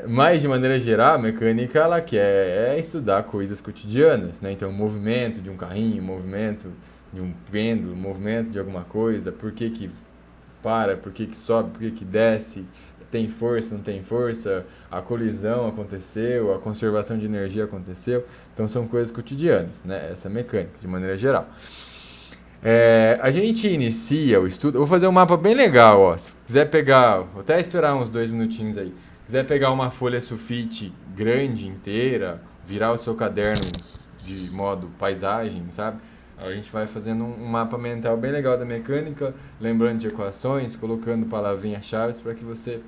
Mas, de maneira geral, a mecânica ela quer estudar coisas cotidianas, né? Então, o movimento de um carrinho, o movimento de um pêndulo, o movimento de alguma coisa, por que que para, por que que sobe, por que que desce, tem força, não tem força, a colisão aconteceu, a conservação de energia aconteceu. Então, são coisas cotidianas, né? Essa mecânica, de maneira geral. A gente inicia o estudo. Eu vou fazer um mapa bem legal, ó. Se quiser pegar, vou até esperar uns 2 minutinhos aí. Se quiser pegar uma folha sulfite grande inteira, virar o seu caderno de modo paisagem, sabe? A gente vai fazendo um mapa mental bem legal da mecânica, lembrando de equações, colocando palavrinhas-chave para que você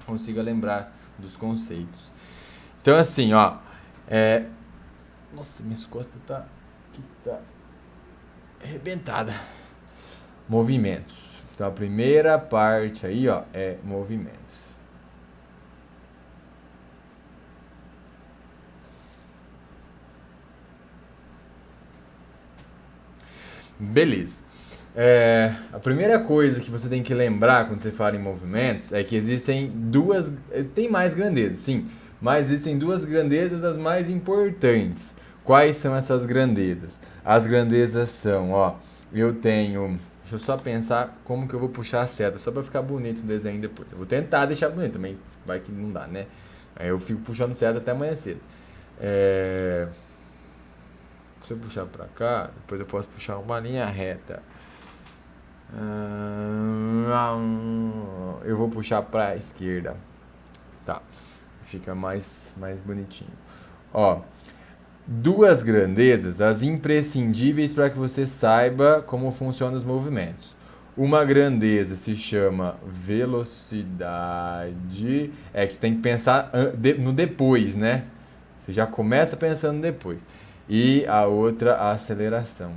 consiga lembrar dos conceitos. Então, assim, ó. Nossa, minhas costas tá arrebentada. Movimentos. Então a primeira parte aí, ó, é movimentos. Beleza. A primeira coisa que você tem que lembrar quando você fala em movimentos é que existem duas. Tem mais grandezas, sim, mas existem duas grandezas as mais importantes. Quais são essas grandezas? As grandezas são, ó, eu tenho. Deixa eu só pensar como que eu vou puxar a seta, só pra ficar bonito o desenho depois. Eu vou tentar deixar bonito também, vai que não dá, né? Aí eu fico puxando seta até amanhã cedo. É... Se eu puxar pra cá, depois eu posso puxar uma linha reta. Eu vou puxar pra esquerda. Tá. Fica mais bonitinho. Ó, duas grandezas, as imprescindíveis para que você saiba como funcionam os movimentos. Uma grandeza se chama velocidade. É que você tem que pensar no depois, né? Você já começa pensando depois. E a outra, a aceleração.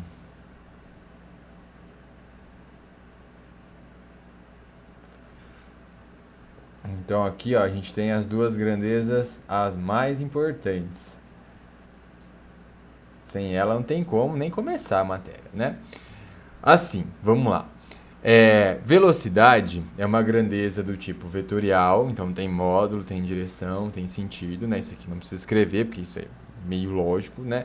Então aqui, ó, a gente tem as duas grandezas, as mais importantes. Sem ela não tem como nem começar a matéria, né? Assim, vamos lá. Velocidade é uma grandeza do tipo vetorial, então tem módulo, tem direção, tem sentido, né? Isso aqui não precisa escrever, porque isso é meio lógico, né?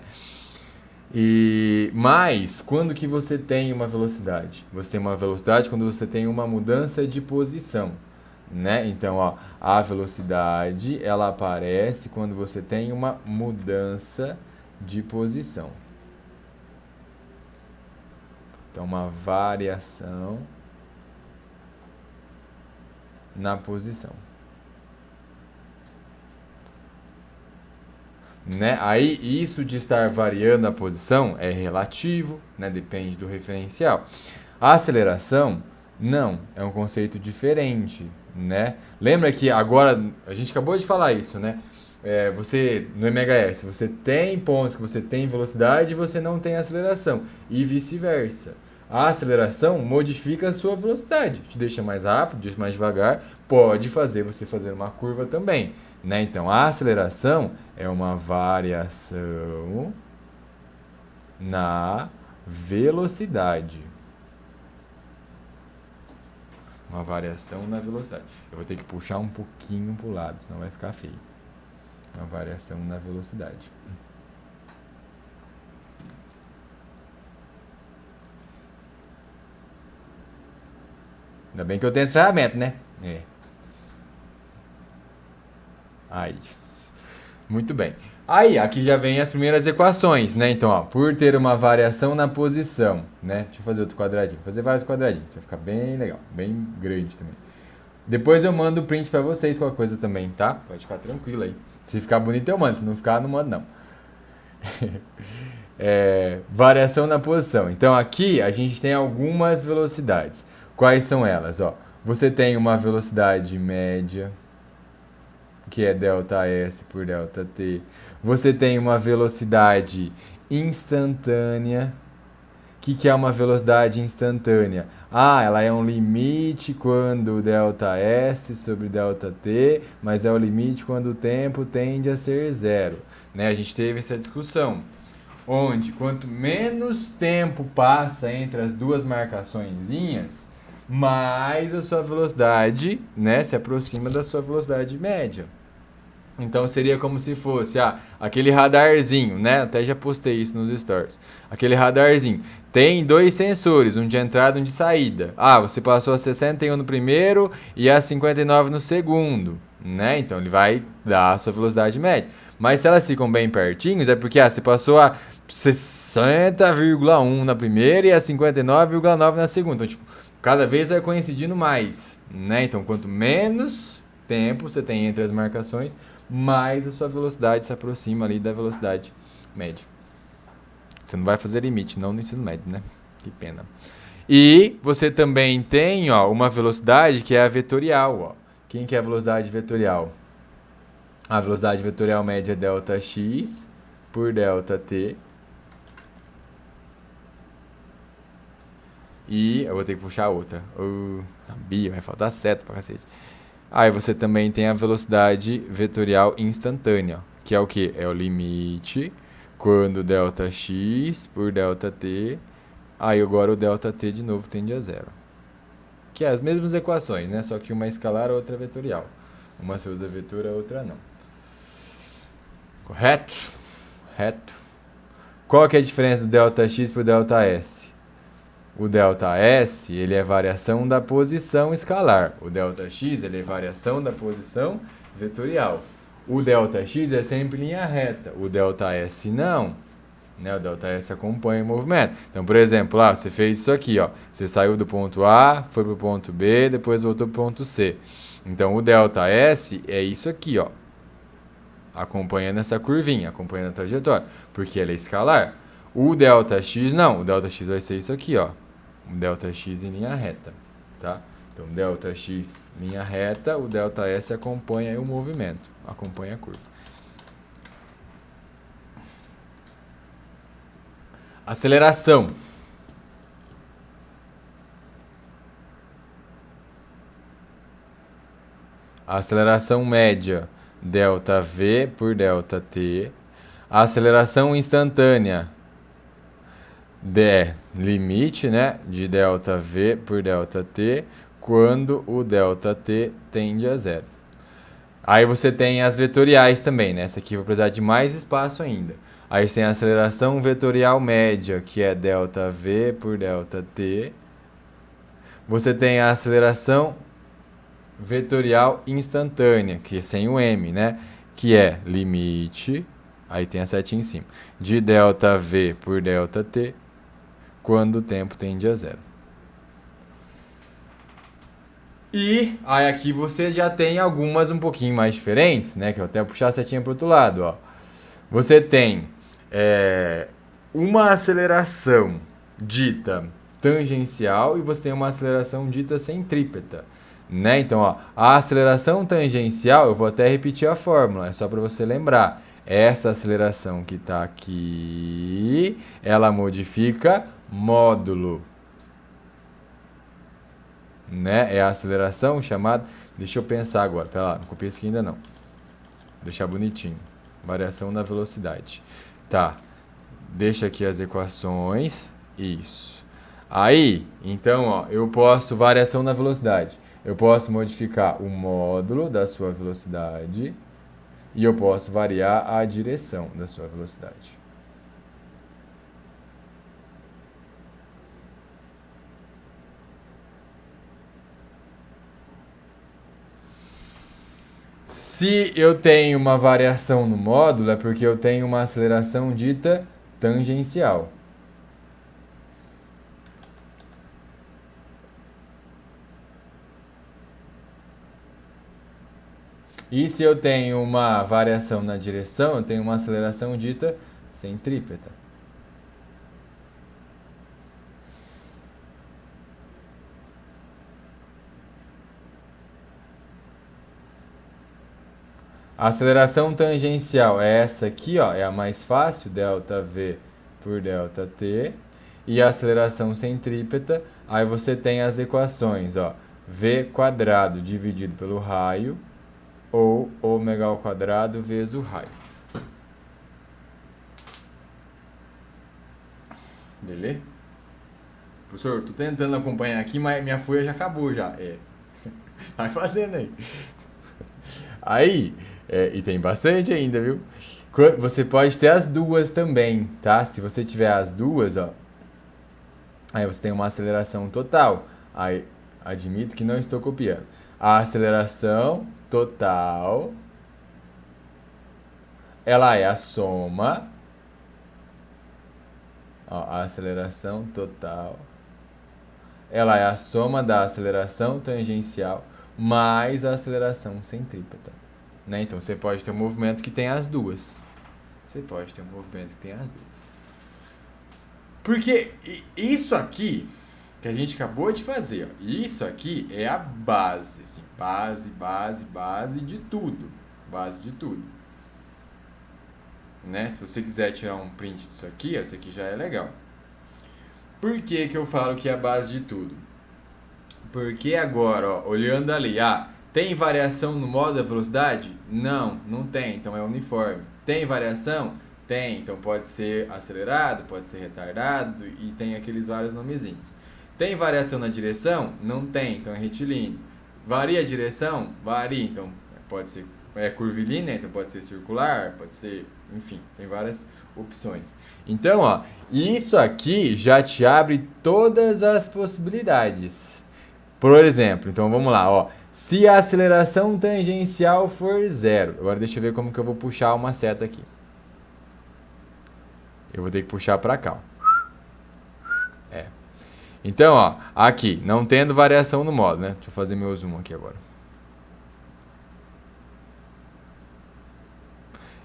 Mas quando que você tem uma velocidade? Você tem uma velocidade quando você tem uma mudança de posição, né? Então, ó, a velocidade ela aparece quando você tem uma mudança de posição. Então, uma variação na posição. Né? Aí, isso de estar variando a posição é relativo, né? Depende do referencial. A aceleração, não, é um conceito diferente, né? Lembra que agora, a gente acabou de falar isso, né? Você, no MHS, você tem pontos que você tem velocidade e você não tem aceleração, e vice-versa. A aceleração modifica a sua velocidade, te deixa mais rápido, te deixa mais devagar, pode fazer você fazer uma curva também, né? Então, a aceleração é uma variação na velocidade. Uma variação na velocidade. Eu vou ter que puxar um pouquinho para o lado, senão vai ficar feio. Uma variação na velocidade. Ainda bem que eu tenho essa ferramenta, né? Isso. Muito bem. Aí, aqui já vem as primeiras equações, né? Então, ó, por ter uma variação na posição, né? Deixa eu fazer outro quadradinho. Vou fazer vários quadradinhos, vai ficar bem legal, bem grande também. Depois eu mando o print pra vocês, qualquer coisa também, tá? Pode ficar tranquilo aí. Se ficar bonito eu mando, se não ficar, não mando não. Variação na posição. Então aqui a gente tem algumas velocidades. Quais são elas? Ó, você tem uma velocidade média, que é ΔS por ΔT. Você tem uma velocidade instantânea. O que é uma velocidade instantânea? Ela é um limite quando ΔS sobre ΔT, mas é o limite quando o tempo tende a ser zero. Né? A gente teve essa discussão, onde quanto menos tempo passa entre as duas marcaçõezinhas, mais a sua velocidade, né, se aproxima da sua velocidade média. Então seria como se fosse aquele radarzinho, né? Até já postei isso nos stories. Aquele radarzinho tem dois sensores, um de entrada e um de saída. Você passou a 61 no primeiro e a 59 no segundo, né? Então ele vai dar a sua velocidade média. Mas se elas ficam bem pertinhos, é porque você passou a 60,1 na primeira e a 59,9 na segunda. Então, tipo, cada vez vai coincidindo mais, né? Então, quanto menos tempo você tem entre as marcações, mais a sua velocidade se aproxima ali da velocidade média. Você não vai fazer limite, não no ensino médio, né? Que pena. E você também tem, uma velocidade que é a vetorial, Quem que é a velocidade vetorial? A velocidade vetorial média é ΔX por ΔT. E eu vou ter que puxar outra. Bia, vai faltar seta pra cacete. Aí você também tem a velocidade vetorial instantânea, que é o que? É o limite quando ΔX por ΔT. Aí agora o ΔT de novo tende a zero. Que é as mesmas equações, né? Só que uma é escalar, a outra é vetorial. Uma você usa vetor, a outra não. Correto? Correto. Qual que é a diferença do ΔX por ΔS? O ΔS, ele é variação da posição escalar. O ΔX, ele é variação da posição vetorial. O ΔX é sempre linha reta. O ΔS não. Né? O ΔS acompanha o movimento. Então, por exemplo, você fez isso aqui. Você saiu do ponto A, foi para o ponto B, depois voltou para o ponto C. Então, o ΔS é isso aqui, acompanhando essa curvinha, acompanhando a trajetória, porque ela é escalar. O ΔX não. O ΔX vai ser isso aqui, um ΔX em linha reta, tá? Então, ΔX linha reta, o ΔS acompanha o movimento, acompanha a curva. Aceleração. A aceleração média, ΔV por ΔT. A aceleração instantânea, limite, né, de ΔV por ΔT, quando o ΔT tende a zero. Aí você tem as vetoriais também, né? Essa aqui eu vou precisar de mais espaço ainda. Aí você tem a aceleração vetorial média, que é ΔV por ΔT. Você tem a aceleração vetorial instantânea, que é sem o M, né? Que é limite, aí tem a setinha em cima, de ΔV por ΔT, quando o tempo tende a zero. E aí aqui você já tem algumas um pouquinho mais diferentes, né? Que eu até puxar a setinha para o outro lado, Você tem uma aceleração dita tangencial e você tem uma aceleração dita centrípeta, né? Então, a aceleração tangencial, eu vou até repetir a fórmula, é só para você lembrar. Essa aceleração que está aqui, ela modifica módulo, né? É a aceleração chamada... Deixa eu pensar agora. Pera lá, não copiei isso aqui ainda não. Vou deixar bonitinho. Variação da velocidade. Tá. Deixa aqui as equações. Isso. Aí, então, eu posso... Variação da velocidade. Eu posso modificar o módulo da sua velocidade e eu posso variar a direção da sua velocidade. Se eu tenho uma variação no módulo, é porque eu tenho uma aceleração dita tangencial. E se eu tenho uma variação na direção, eu tenho uma aceleração dita centrípeta. A aceleração tangencial é essa aqui, é a mais fácil, ΔV por ΔT. E a aceleração centrípeta, aí você tem as equações, V quadrado dividido pelo raio, ou ômega ao quadrado vezes o raio. Beleza? Professor, tô tentando acompanhar aqui, mas minha folha já acabou já. Vai fazendo aí. Aí, e tem bastante ainda, viu? Você pode ter as duas também, tá? Se você tiver as duas, ó, aí você tem uma aceleração total. Aí, admito que não estou copiando. A aceleração total, ela é a soma, ó, a aceleração total, ela é a soma da aceleração tangencial mais a aceleração centrípeta, né? Então você pode ter um movimento que tem as duas. Você pode ter um movimento que tem as duas. Porque isso aqui que a gente acabou de fazer, ó, isso aqui é a base, assim, base de tudo. Base de tudo. Né? Se você quiser tirar um print disso aqui, ó, isso aqui já é legal. Por que que eu falo que é a base de tudo? Porque agora, ó, olhando ali, tem variação no modo da velocidade? Não, não tem, então é uniforme. Tem variação? Tem, então pode ser acelerado, pode ser retardado e tem aqueles vários nomezinhos. Tem variação na direção? Não tem, então é retilíneo. Varia a direção? Varia, então pode ser curvilínea, então pode ser circular, pode ser, enfim, tem várias opções. Então, ó, isso aqui já te abre todas as possibilidades. Por exemplo, então vamos lá, ó. Se a aceleração tangencial for zero, agora deixa eu ver como que eu vou puxar uma seta aqui. Eu vou ter que puxar para cá, ó. Então, ó, aqui, não tendo variação no modo, né? Deixa eu fazer meu zoom aqui agora.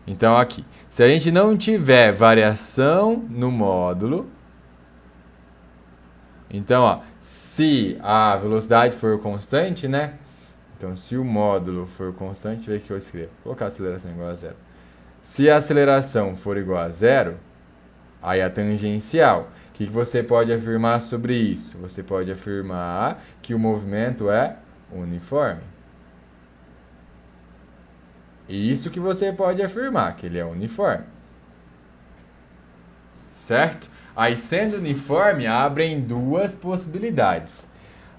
Então, aqui, se a gente não tiver variação no módulo, então, ó, se a velocidade for constante, né? Então, se o módulo for constante, deixa eu ver o que eu escrevo. Vou colocar a aceleração igual a zero. Se a aceleração for igual a zero, aí a tangencial. O que você pode afirmar sobre isso? Você pode afirmar que o movimento é uniforme. E isso que você pode afirmar, que ele é uniforme. Certo? Aí, sendo uniforme, abrem duas possibilidades.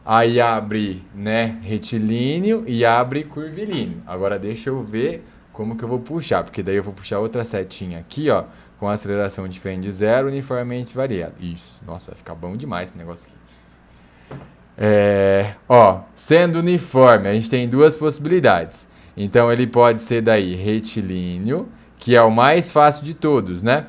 Aí abre, né, retilíneo e abre curvilíneo. Agora deixa eu ver como que eu vou puxar, porque daí eu vou puxar outra setinha aqui, ó, com aceleração diferente de zero, uniformemente variado. Isso, nossa, vai ficar bom demais esse negócio aqui. Ó, sendo uniforme, a gente tem duas possibilidades. Então ele pode ser daí retilíneo, que é o mais fácil de todos, né?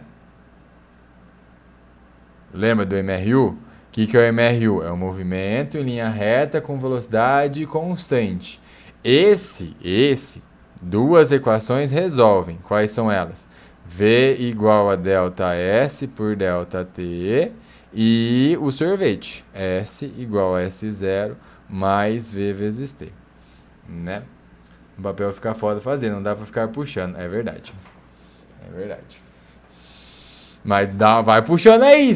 Lembra do MRU? O que é o MRU? É um movimento em linha reta com velocidade constante. Duas equações resolvem. Quais são elas? V igual a ΔS por ΔT e o sorvete. S igual a S0 mais V vezes T. Né? O papel fica foda fazer, não dá pra ficar puxando. É verdade. É verdade. Mas vai puxando aí,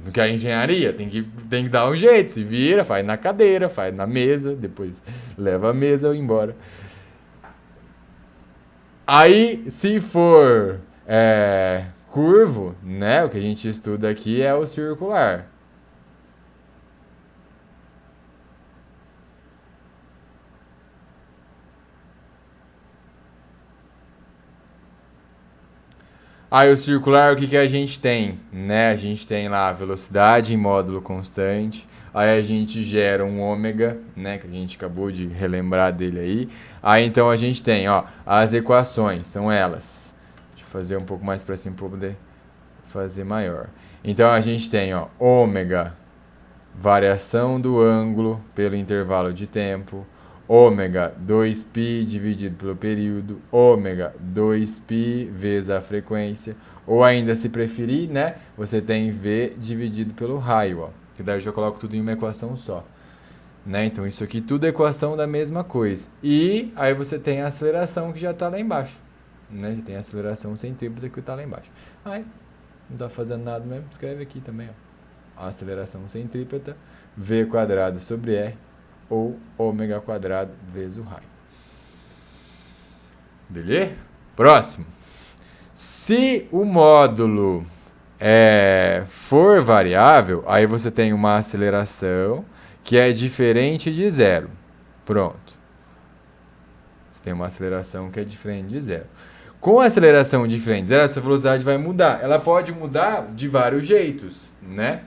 porque a engenharia tem que dar um jeito, se vira, faz na cadeira, faz na mesa, depois leva a mesa embora. Aí, se for curvo, né, o que a gente estuda aqui é o circular. Aí o circular, o que a gente tem? Né? A gente tem lá a velocidade em módulo constante. Aí a gente gera um ômega, né? Que a gente acabou de relembrar dele aí. Aí então a gente tem, ó, as equações, são elas. Deixa eu fazer um pouco mais para cima para poder fazer maior. Então a gente tem, ó, ômega, variação do ângulo pelo intervalo de tempo. Ômega 2π dividido pelo período, ômega 2π vezes a frequência, ou ainda se preferir, né, você tem V dividido pelo raio, ó, que daí eu já coloco tudo em uma equação só. Né? Então isso aqui tudo é equação da mesma coisa. E aí você tem a aceleração que já está lá embaixo. Né? Já tem a aceleração centrípeta que está lá embaixo. Aí, não está fazendo nada mesmo, escreve aqui também, ó. A aceleração centrípeta, V quadrado sobre R, ou ômega quadrado vezes o raio. Beleza? Próximo. Se o módulo for variável, aí você tem uma aceleração que é diferente de zero. Pronto. Você tem uma aceleração que é diferente de zero. Com a aceleração diferente de zero, essa velocidade vai mudar. Ela pode mudar de vários jeitos, né?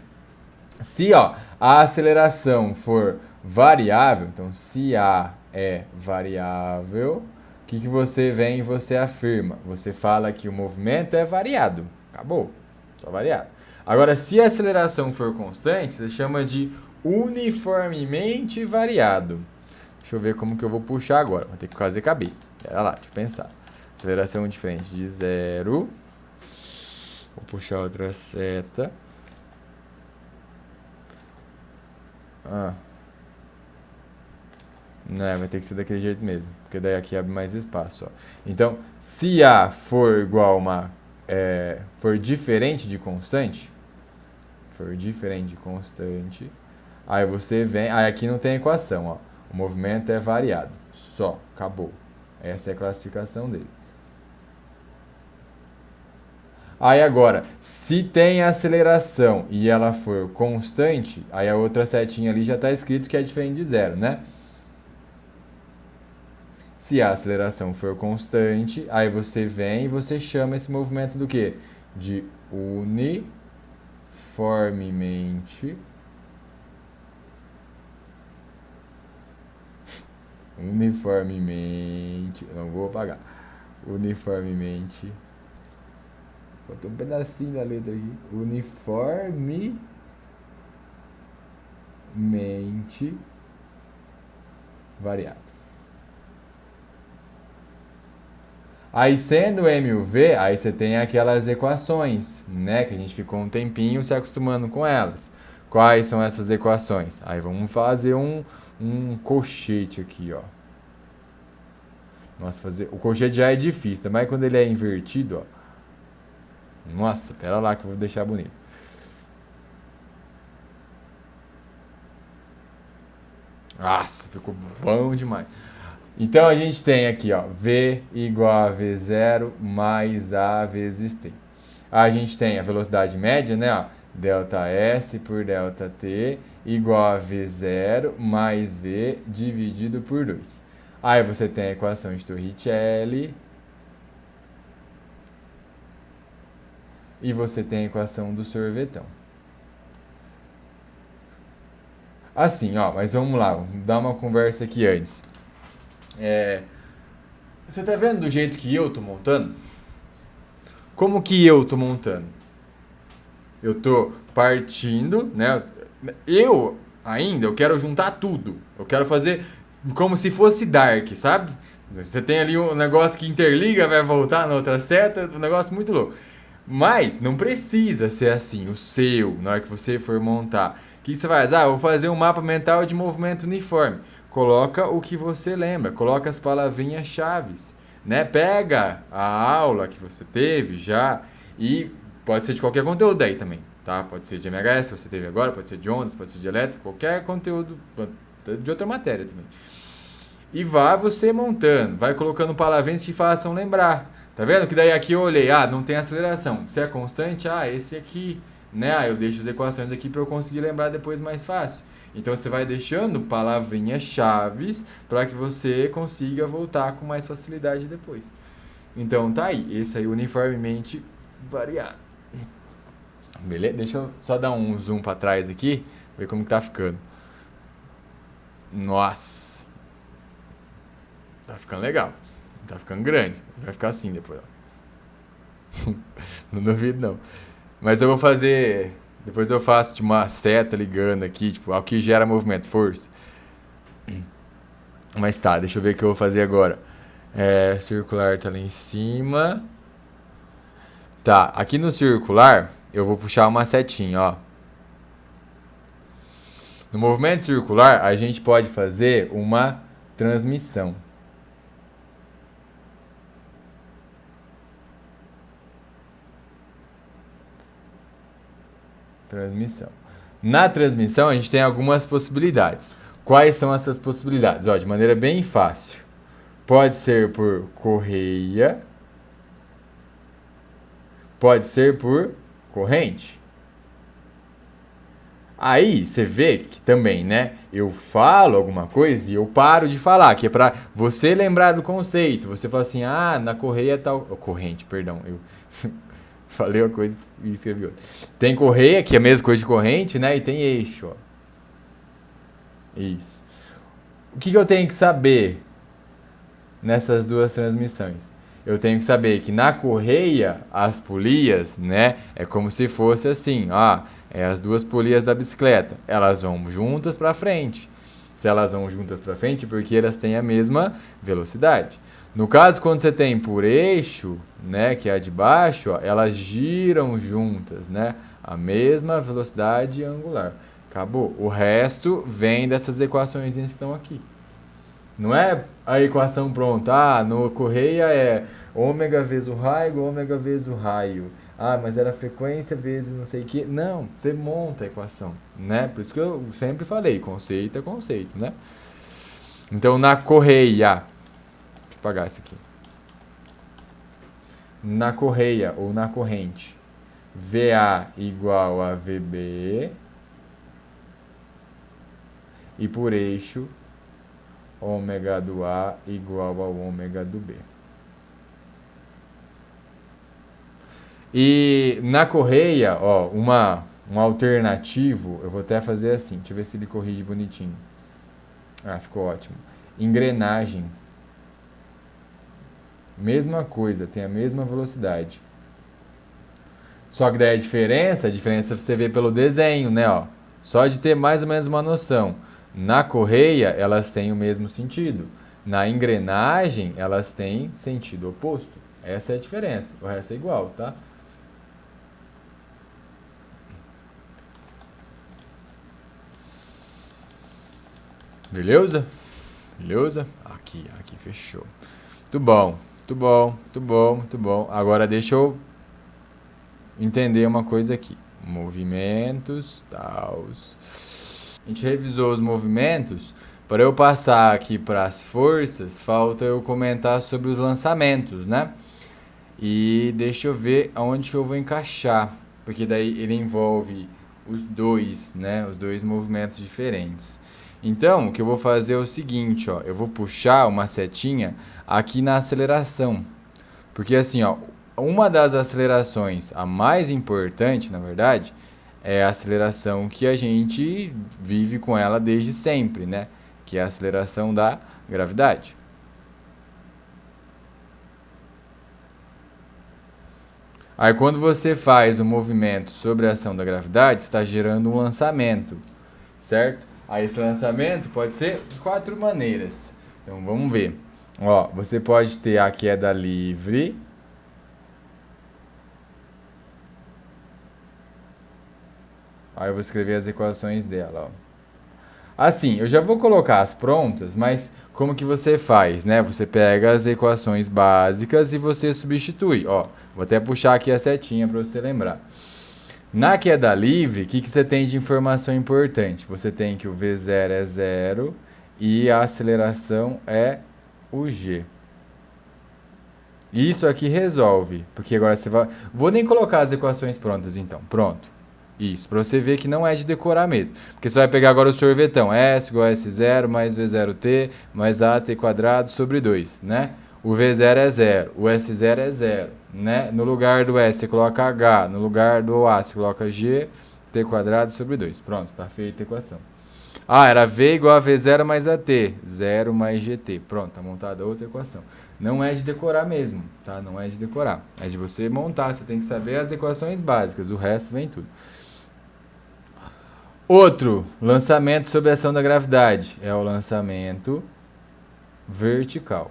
Se a aceleração for variável, então se A é variável, o que você vem e você afirma? Você fala que o movimento é variado. Acabou. Só variado. Agora, se a aceleração for constante, você chama de uniformemente variado. Deixa eu ver como que eu vou puxar agora. Vou ter que fazer caber. Pera lá, deixa eu pensar. Aceleração diferente de zero. Vou puxar outra seta. Não, vai ter que ser daquele jeito mesmo. Porque daí aqui abre mais espaço. Ó. Então, se A for igual a uma... for diferente de constante... Aí você vem... Aí aqui não tem equação, ó. O movimento é variado. Só. Acabou. Essa é a classificação dele. Aí agora, se tem aceleração e ela for constante, aí a outra setinha ali já está escrito que é diferente de zero, né? Se a aceleração for constante, aí você vem e você chama esse movimento do quê? De uniformemente não vou apagar. Uniformemente. Faltou um pedacinho da letra aqui. Uniformemente variado. Aí, sendo M e o V, aí você tem aquelas equações, né? Que a gente ficou um tempinho se acostumando com elas. Quais são essas equações? Aí vamos fazer um colchete aqui, ó. Nossa, o colchete já é difícil, mas quando ele é invertido, ó. Nossa, pera lá que eu vou deixar bonito. Nossa, ficou bom demais. Então a gente tem aqui, ó, V igual a V0 mais A vezes T. A gente tem a velocidade média, né, ó, delta S por delta T igual a V0 mais V dividido por 2. Aí você tem a equação de Torricelli. E você tem a equação do sorvetão. Assim, ó, mas vamos lá, vamos dar uma conversa aqui antes. Você tá vendo do jeito que eu tô montando? Como que eu tô montando? Eu tô partindo, né? Eu quero juntar tudo. Eu quero fazer como se fosse Dark, sabe? Você tem ali um negócio que interliga, vai voltar na outra seta, um negócio muito louco. Mas não precisa ser assim, o seu, na hora que você for montar. O que você faz? Eu vou fazer um mapa mental de movimento uniforme. Coloca o que você lembra, coloca as palavrinhas chaves, né? Pega a aula que você teve já e pode ser de qualquer conteúdo aí também, tá? Pode ser de MHS, você teve agora, pode ser de ondas, pode ser de elétrica, qualquer conteúdo de outra matéria também. E vá você montando, vai colocando palavrinhas que te façam lembrar. Tá vendo? Que daí aqui eu olhei, não tem aceleração. Se é constante, esse aqui, né? Eu deixo as equações aqui para eu conseguir lembrar depois mais fácil. Então você vai deixando palavrinhas chaves para que você consiga voltar com mais facilidade depois. Então tá aí, esse aí uniformemente variado. Beleza? Deixa eu só dar um zoom para trás aqui, ver como que tá ficando. Nossa. Tá ficando legal. Tá ficando grande. Vai ficar assim depois. Não duvido não. Mas eu vou fazer... Depois eu faço tipo, uma seta ligando aqui, tipo, ao que gera movimento, força. Mas tá, deixa eu ver o que eu vou fazer agora. Circular tá lá em cima. Tá, aqui no circular, eu vou puxar uma setinha, ó. No movimento circular, a gente pode fazer uma transmissão. Na transmissão, a gente tem algumas possibilidades. Quais são essas possibilidades? De maneira bem fácil. Pode ser por correia. Pode ser por corrente. Aí você vê que também, né? Eu falo alguma coisa e eu paro de falar, que é pra você lembrar do conceito. Você fala assim, ah, na correia tal. Oh, corrente, perdão. Eu falei uma coisa e escrevi outra. Tem correia, que é a mesma coisa de corrente, né? E tem eixo, ó. Isso. O que eu tenho que saber nessas duas transmissões? Eu tenho que saber que na correia, as polias, né? É como se fosse assim, é as duas polias da bicicleta. Elas vão juntas para frente. Se elas vão juntas para frente, porque elas têm a mesma velocidade. No caso, quando você tem por eixo, né, que é a de baixo, ó, elas giram juntas, né? A mesma velocidade angular. Acabou. O resto vem dessas equações que estão aqui. Não é a equação pronta. Ah, no correia é ômega vezes o raio igual ômega vezes o raio. Ah, mas era frequência vezes não sei o que. Não, você monta a equação, né? Por isso que eu sempre falei, conceito é conceito, né? Então, na correia, deixa eu apagar isso aqui. Na correia ou na corrente, VA igual a VB e por eixo, ômega do A igual ao ômega do B. E na correia, ó, um alternativo, eu vou até fazer assim, deixa eu ver se ele corrige bonitinho. Ah, ficou ótimo. Engrenagem. Mesma coisa, tem a mesma velocidade. Só que daí a diferença você vê pelo desenho, né, ó. Só de ter mais ou menos uma noção. Na correia, elas têm o mesmo sentido. Na engrenagem, elas têm sentido oposto. Essa é a diferença. O resto é igual, tá? Beleza? Beleza? Aqui, fechou. Muito bom, muito bom, muito bom, muito bom. Agora deixa eu entender uma coisa aqui. Movimentos, tal. A gente revisou os movimentos. Para eu passar aqui para as forças, falta eu comentar sobre os lançamentos, né? E deixa eu ver aonde que eu vou encaixar, porque daí ele envolve os dois, né? Os dois movimentos diferentes. Então, o que eu vou fazer é o seguinte, ó, eu vou puxar uma setinha aqui na aceleração. Porque assim, ó, uma das acelerações, a mais importante, na verdade, é a aceleração que a gente vive com ela desde sempre, né? Que é a aceleração da gravidade. Aí quando você faz um movimento sobre a ação da gravidade, está gerando um lançamento, certo? Aí esse lançamento pode ser de 4 maneiras. Então vamos ver. Ó, você pode ter a queda livre. Aí eu vou escrever as equações dela, ó. Assim, eu já vou colocar as prontas, mas como que você faz, né? Você pega as equações básicas e você substitui. Ó, vou até puxar aqui a setinha para você lembrar. Na queda livre, o que você tem de informação importante? Você tem que o V0 é 0 e a aceleração é o G. Isso aqui resolve, porque agora você vai... Vou nem colocar as equações prontas então, pronto. Isso, para você ver que não é de decorar mesmo. Porque você vai pegar agora o sorvetão, S igual a S0 mais V0t mais AT quadrado sobre 2, né? O V0 é 0, o S0 é 0, né? No lugar do S você coloca H, no lugar do A você coloca G, T quadrado sobre 2. Pronto, tá feita a equação. Ah, era V igual a V0 mais AT, 0 mais GT. Pronto, tá montada outra equação. Não é de decorar mesmo, tá? Não é de decorar. É de você montar, você tem que saber as equações básicas, o resto vem tudo. Outro lançamento sob a ação da gravidade é o lançamento vertical.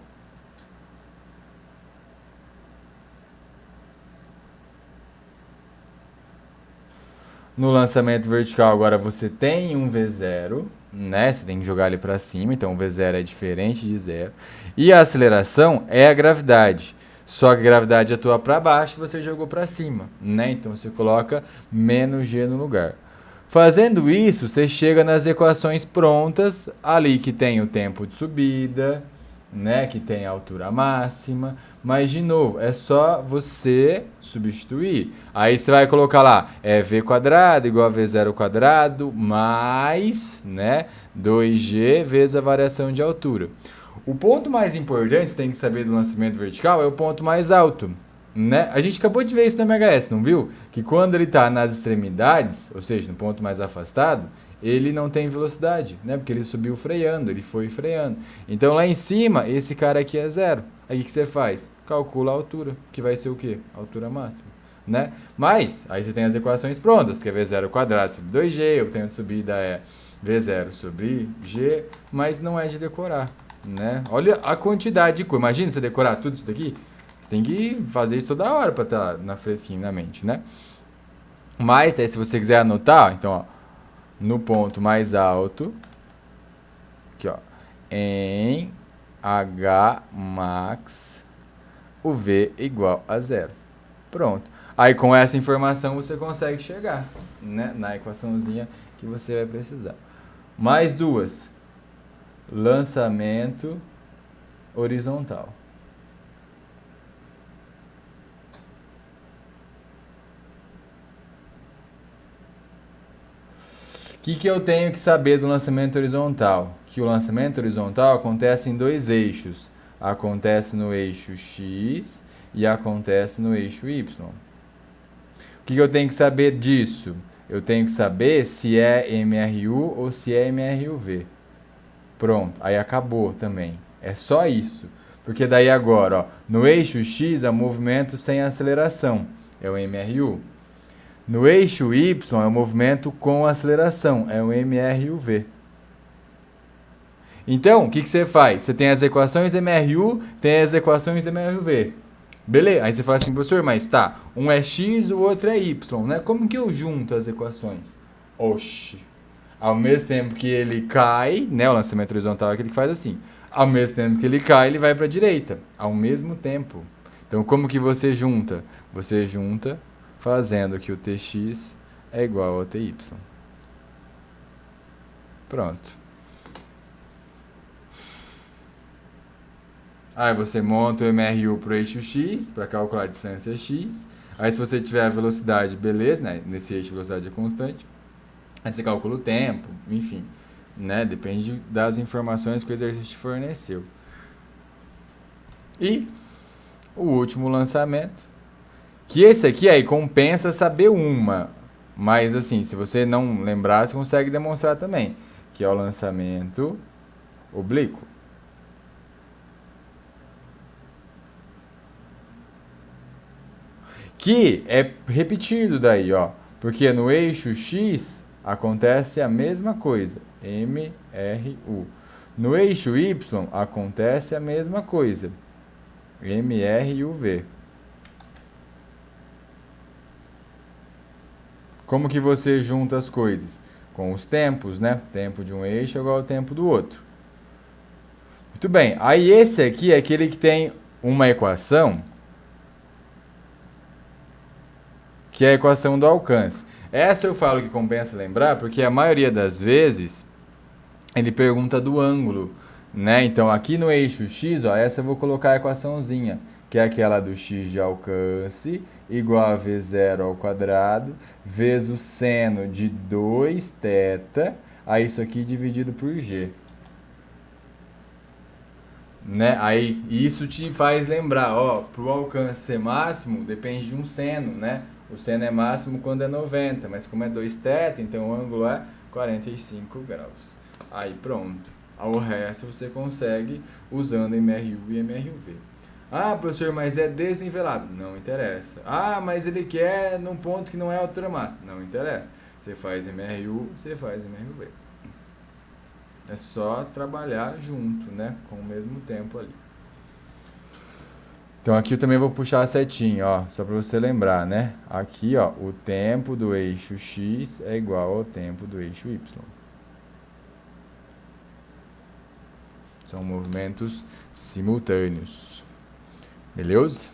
No lançamento vertical agora você tem um V0, né? Você tem que jogar ele para cima, então o V0 é diferente de 0. E a aceleração é a gravidade. Só que a gravidade atua para baixo e você jogou para cima, né? Então você coloca menos G no lugar. Fazendo isso, você chega nas equações prontas, ali que tem o tempo de subida, né, que tem a altura máxima, mas de novo, é só você substituir. Aí você vai colocar lá, v quadrado igual a v0 quadrado mais, né, 2g vezes a variação de altura. O ponto mais importante, você tem que saber do lançamento vertical, é o ponto mais alto. Né? A gente acabou de ver isso no MHS, não viu? Que quando ele está nas extremidades, ou seja, no ponto mais afastado, ele não tem velocidade, né? Porque ele subiu freando, ele foi freando. Então lá em cima, esse cara aqui é zero. Aí o que você faz? Calcula a altura, que vai ser o quê? A altura máxima. Né? Mas, aí você tem as equações prontas, que é v0 quadrado sobre 2g, eu tenho a subida é v0 sobre g, mas não é de decorar. Né? Olha a quantidade de coisa. Imagina você decorar tudo isso daqui. Você tem que fazer isso toda hora para estar na fresquinha na mente, né? Mas aí se você quiser anotar, então, ó, no ponto mais alto, aqui, ó, em H max, o V igual a zero. Pronto. Aí com essa informação você consegue chegar, né, na equaçãozinha que você vai precisar. Mais duas. Lançamento horizontal. O que eu tenho que saber do lançamento horizontal? Que o lançamento horizontal acontece em dois eixos. Acontece no eixo X e acontece no eixo Y. O que eu tenho que saber disso? Eu tenho que saber se é MRU ou se é MRUV. Pronto, aí acabou também. É só isso. Porque daí agora, ó, no eixo X é movimento sem aceleração. É o MRU. No eixo Y é o movimento com aceleração, é o MR e o V. Então, o que você faz? Você tem as equações do MRU, tem as equações do MRUV. Beleza? Aí você fala assim, professor, mas tá, um é X, o outro é Y, né? Como que eu junto as equações? Oxi. Ao mesmo tempo que ele cai, né, o lançamento horizontal é aquele que faz assim. Ao mesmo tempo que ele cai, ele vai para a direita. Ao mesmo tempo. Então, como que você junta? Você junta fazendo que o Tx é igual ao Ty. Pronto. Aí você monta o MRU para o eixo X, para calcular a distância X. Aí se você tiver a velocidade, beleza, né? Nesse eixo a velocidade é constante. Aí você calcula o tempo, enfim. Né? Depende das informações que o exercício te forneceu. E o último lançamento, que esse aqui aí compensa saber uma. Mas assim, se você não lembrar, você consegue demonstrar também. Que é o lançamento oblíquo. Que é repetido daí, ó. Porque no eixo X acontece a mesma coisa. MRU. No eixo Y acontece a mesma coisa. MRUV. Como que você junta as coisas? Com os tempos, né? Tempo de um eixo é igual ao tempo do outro. Muito bem. Aí esse aqui é aquele que tem uma equação, que é a equação do alcance. Essa eu falo que compensa lembrar, porque a maioria das vezes ele pergunta do ângulo, né? Então aqui no eixo X, ó, essa eu vou colocar a equaçãozinha, que é aquela do x de alcance igual a v0 ao quadrado vezes o seno de 2θ, aí isso aqui dividido por g. Né? Aí isso te faz lembrar, ó, para o alcance ser máximo depende de um seno, né? O seno é máximo quando é 90, mas como é 2θ, então o ângulo é 45 graus. Aí pronto. O resto você consegue usando MRU e MRUV. Ah, professor, mas é desnivelado. Não interessa. Ah, mas ele quer num ponto que não é a altura máxima. Não interessa. Você faz MRU, você faz MRUV. É só trabalhar junto, né? Com o mesmo tempo ali. Então aqui eu também vou puxar a setinha, ó, só para você lembrar, né? Aqui, ó, o tempo do eixo X é igual ao tempo do eixo Y. São movimentos simultâneos. Beleza?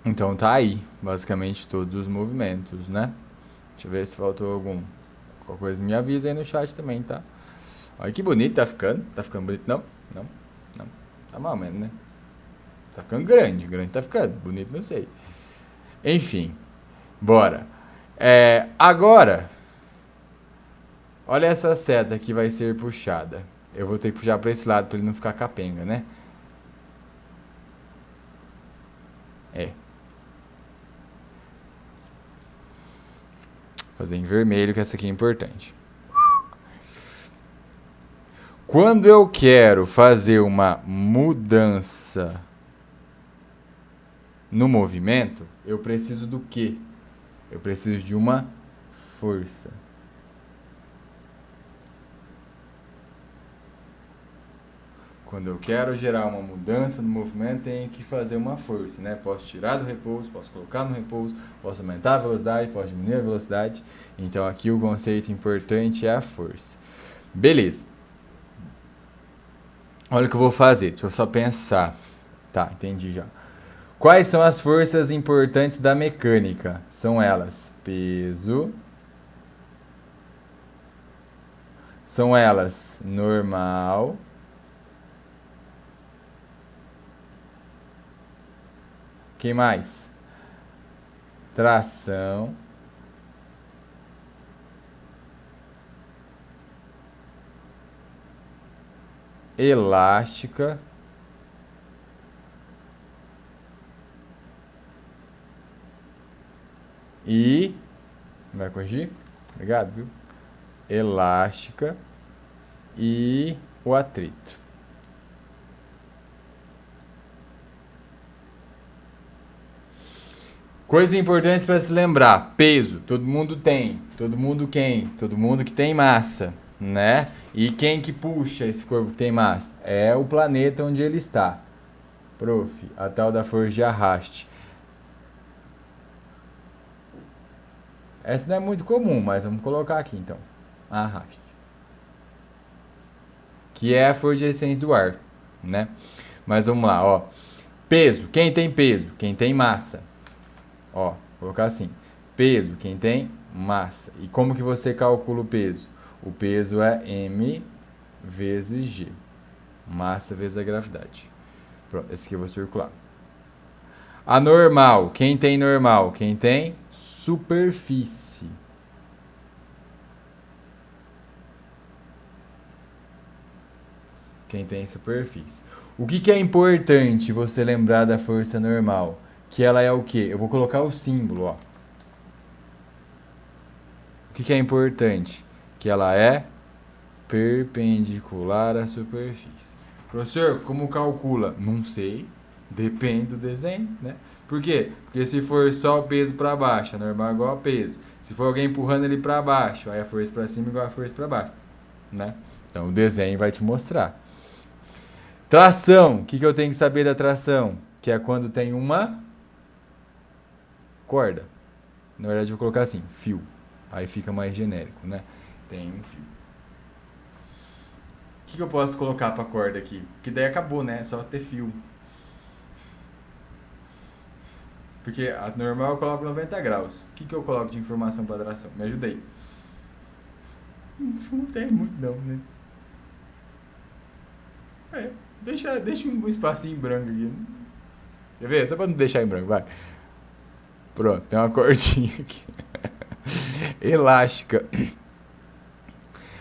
Então tá aí, basicamente todos os movimentos, né? Deixa eu ver se faltou algum. Qualquer coisa me avisa aí no chat também, tá? Olha que bonito tá ficando. Tá ficando bonito, não? Não, não. Tá mal mesmo, né? Tá ficando grande. Grande tá ficando. Bonito, não sei. Enfim, bora. Agora, olha essa seta que vai ser puxada. Eu vou ter que puxar para esse lado para ele não ficar capenga, né? Fazer em vermelho, que essa aqui é importante. Quando eu quero fazer uma mudança no movimento, eu preciso do quê? Eu preciso de uma força. Quando eu quero gerar uma mudança no movimento, tenho que fazer uma força, né? Posso tirar do repouso, posso colocar no repouso, posso aumentar a velocidade, posso diminuir a velocidade. Então aqui o conceito importante é a força. Beleza. Olha o que eu vou fazer, deixa eu só pensar. Tá, entendi já. Quais são as forças importantes da mecânica? São elas: peso. São elas: normal. Quem mais? Tração. Elástica. E... vai corrigir? Obrigado, viu? Elástica e o atrito. Coisas importantes para se lembrar: peso, todo mundo tem. Todo mundo quem? Todo mundo que tem massa, né? E quem que puxa esse corpo que tem massa? É o planeta onde ele está. Prof, a tal da força de arraste. Essa não é muito comum, mas vamos colocar aqui então. Arraste. Que é a força de resistência do ar, né? Mas vamos lá, ó. Peso, quem tem peso? Quem tem massa. Ó, vou colocar assim. Peso, quem tem massa. E como que você calcula o peso? O peso é m vezes g. Massa vezes a gravidade. Pronto, esse aqui eu vou circular. A normal, quem tem normal? Quem tem superfície. Quem tem superfície. O que é importante você lembrar da força normal? Que ela é o quê? Eu vou colocar o símbolo, ó. O que é importante? Que ela é perpendicular à superfície. Professor, como calcula? Não sei. Depende do desenho, né? Por quê? Porque se for só o peso para baixo, a normal é igual a peso. Se for alguém empurrando ele para baixo, aí a força para cima é igual a força para baixo, né? Então o desenho vai te mostrar. Tração. O que eu tenho que saber da tração? Que é quando tem uma corda. Na verdade, eu vou colocar assim, fio. Aí fica mais genérico, né? Tem um fio. O que eu posso colocar pra corda aqui? Que daí acabou, né? É só ter fio. Porque a normal eu coloco 90 graus. O que eu coloco de informação pra tração? Me ajuda aí. Não tem muito não, né? Deixa um espacinho branco aqui. Quer ver? Só pra não deixar em branco, vai. Pronto, tem uma cordinha aqui. Elástica.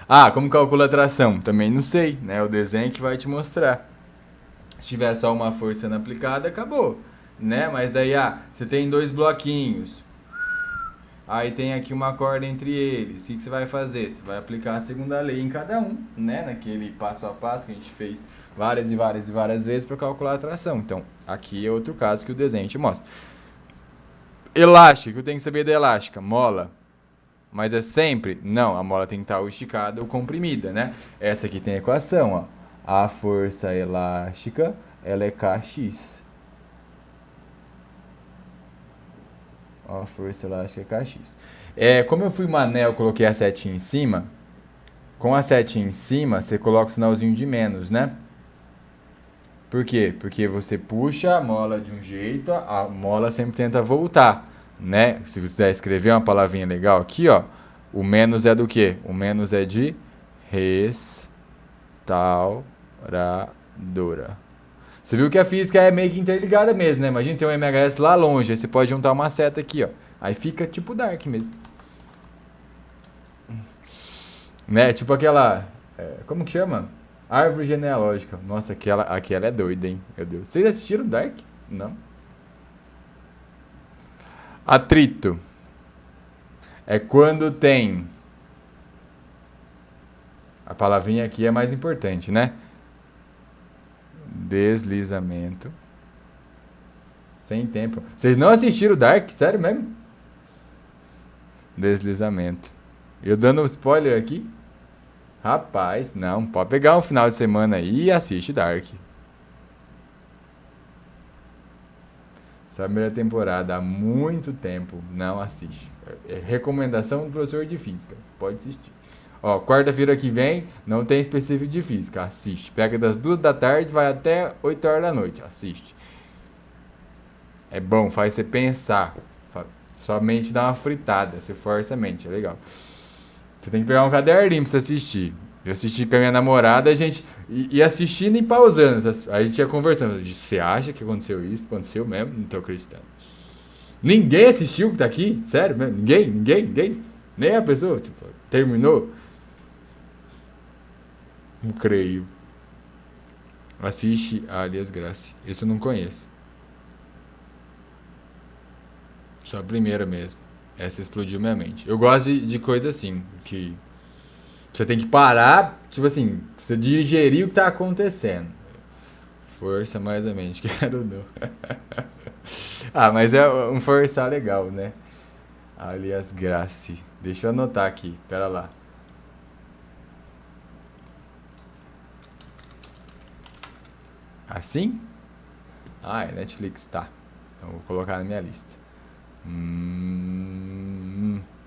Ah, como calcula a tração? Também não sei, né? O desenho que vai te mostrar. Se tiver só uma força sendo aplicada, acabou, né? Mas daí, você tem dois bloquinhos. Aí tem aqui uma corda entre eles. O que você vai fazer? Você vai aplicar a segunda lei em cada um, né? Naquele passo a passo que a gente fez várias e várias e várias vezes para calcular a tração. Então, aqui é outro caso que o desenho te mostra. Elástica, o que eu tenho que saber da elástica? Mola. Mas é sempre? Não, a mola tem que estar ou esticada ou comprimida, né? Essa aqui tem a equação, ó. A força elástica, ela é Kx. Ó, a força elástica é Kx. Como eu fui mané, eu coloquei a setinha em cima. Com a setinha em cima, você coloca o sinalzinho de menos, né? Por quê? Porque você puxa a mola de um jeito, a mola sempre tenta voltar, né? Se você quiser escrever uma palavrinha legal aqui, ó, o menos é do quê? O menos é de resistência. restauradora. Você viu que a física é meio que interligada mesmo, né? Imagina ter um MHS lá longe, aí você pode juntar uma seta aqui, ó. Aí fica tipo Dark mesmo. Né? Tipo aquela... como que chama? Árvore genealógica. Nossa, aquela é doida, hein? Meu Deus. Vocês assistiram Dark? Não? Atrito. É quando tem... A palavrinha aqui é mais importante, né? Deslizamento. Sem tempo. Vocês não assistiram Dark? Sério mesmo? Deslizamento. Eu dando um spoiler aqui? Rapaz, não. Pode pegar um final de semana aí e assiste Dark. Essa primeira temporada há muito tempo. Não assiste. É recomendação do professor de física. Pode assistir. Ó, quarta-feira que vem não tem específico de física. Assiste. Pega das 2 da tarde, vai até 8 horas da noite. Assiste. É bom, faz você pensar. Sua mente dá uma fritada. Você força a mente, é legal. Você tem que pegar um caderninho pra você assistir. Eu assisti com a minha namorada, a gente ia assistindo e pausando. A gente ia conversando. Você acha que aconteceu isso? Aconteceu mesmo? Não tô acreditando. Ninguém assistiu que tá aqui? Sério mesmo? Ninguém? Nem a pessoa? Tipo, terminou? Não creio. Assiste Alias Grace. Esse eu não conheço. Só a primeira mesmo. Essa explodiu minha mente. Eu gosto de coisa assim, que você tem que parar, tipo assim, pra você digerir o que tá acontecendo. Força mais a mente, quero não. Ah, mas é um forçar legal, né? Alias Grace. Deixa eu anotar aqui, pera lá. Assim? Ah, é Netflix, tá. Então vou colocar na minha lista.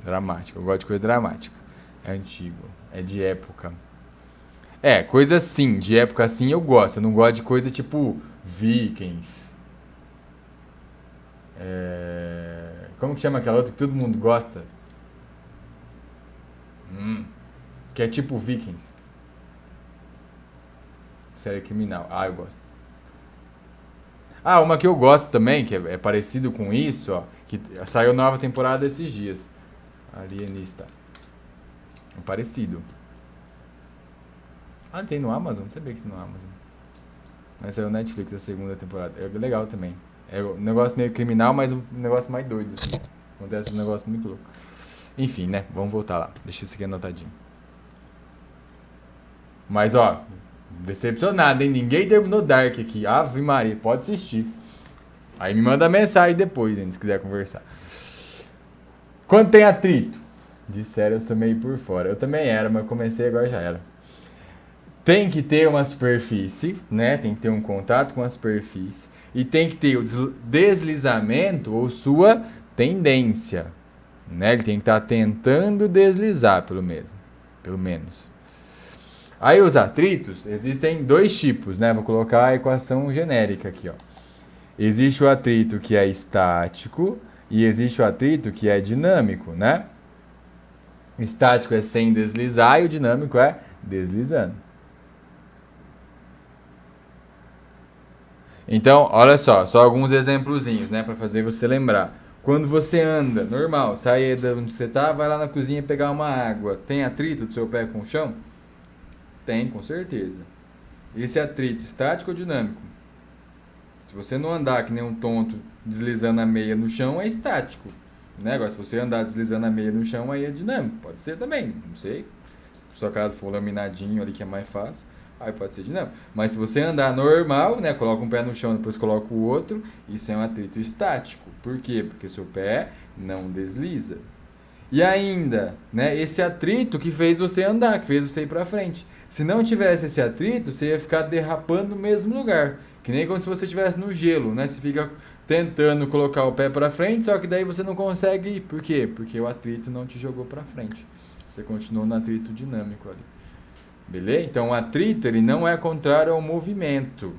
Dramático. Eu gosto de coisa dramática. É antigo. É de época. É, coisa assim. De época assim eu gosto. Eu não gosto de coisa tipo Vikings. Como que chama aquela outra que todo mundo gosta? Que é tipo Vikings. Série criminal. Ah, eu gosto. Ah, uma que eu gosto também, que é parecido com isso, ó. Que saiu nova temporada esses dias. Alienista. É parecido. Ah, tem no Amazon? Não sabia que tem no Amazon. Mas saiu no Netflix a segunda temporada. É legal também. É um negócio meio criminal, mas um negócio mais doido, assim. Acontece um negócio muito louco. Enfim, né? Vamos voltar lá. Deixa isso aqui anotadinho. Mas, ó, decepcionado, hein? Ninguém terminou Dark aqui. Ave Maria, pode assistir. Aí me manda mensagem depois, hein, se quiser conversar. Quando tem atrito? De sério, eu sou meio por fora. Eu também era, mas comecei agora já era. Tem que ter uma superfície, né? Tem que ter um contato com a superfície. E tem que ter o deslizamento ou sua tendência. Né? Ele tem que estar tentando deslizar, pelo menos. Aí os atritos, existem dois tipos, né? Vou colocar a equação genérica aqui, ó. Existe o atrito que é estático e existe o atrito que é dinâmico, né? Estático é sem deslizar e o dinâmico é deslizando. Então, olha só alguns exemplozinhos, né, para fazer você lembrar. Quando você anda, normal, sai de onde você tá, vai lá na cozinha pegar uma água. Tem atrito do seu pé com o chão? Tem, com certeza. Esse atrito estático ou dinâmico? Se você não andar que nem um tonto deslizando a meia no chão, é estático. Né? Agora, se você andar deslizando a meia no chão, aí é dinâmico. Pode ser também, não sei. Se o caso for laminadinho ali, que é mais fácil, aí pode ser dinâmico. Mas se você andar normal, né, coloca um pé no chão, depois coloca o outro, isso é um atrito estático. Por quê? Porque o seu pé não desliza. E ainda, né, esse atrito que fez você andar, que fez você ir para frente. Se não tivesse esse atrito, você ia ficar derrapando no mesmo lugar. Que nem como se você estivesse no gelo, né? Você fica tentando colocar o pé para frente, só que daí você não consegue ir. Por quê? Porque o atrito não te jogou para frente. Você continuou no atrito dinâmico ali. Beleza? Então o atrito ele não é contrário ao movimento.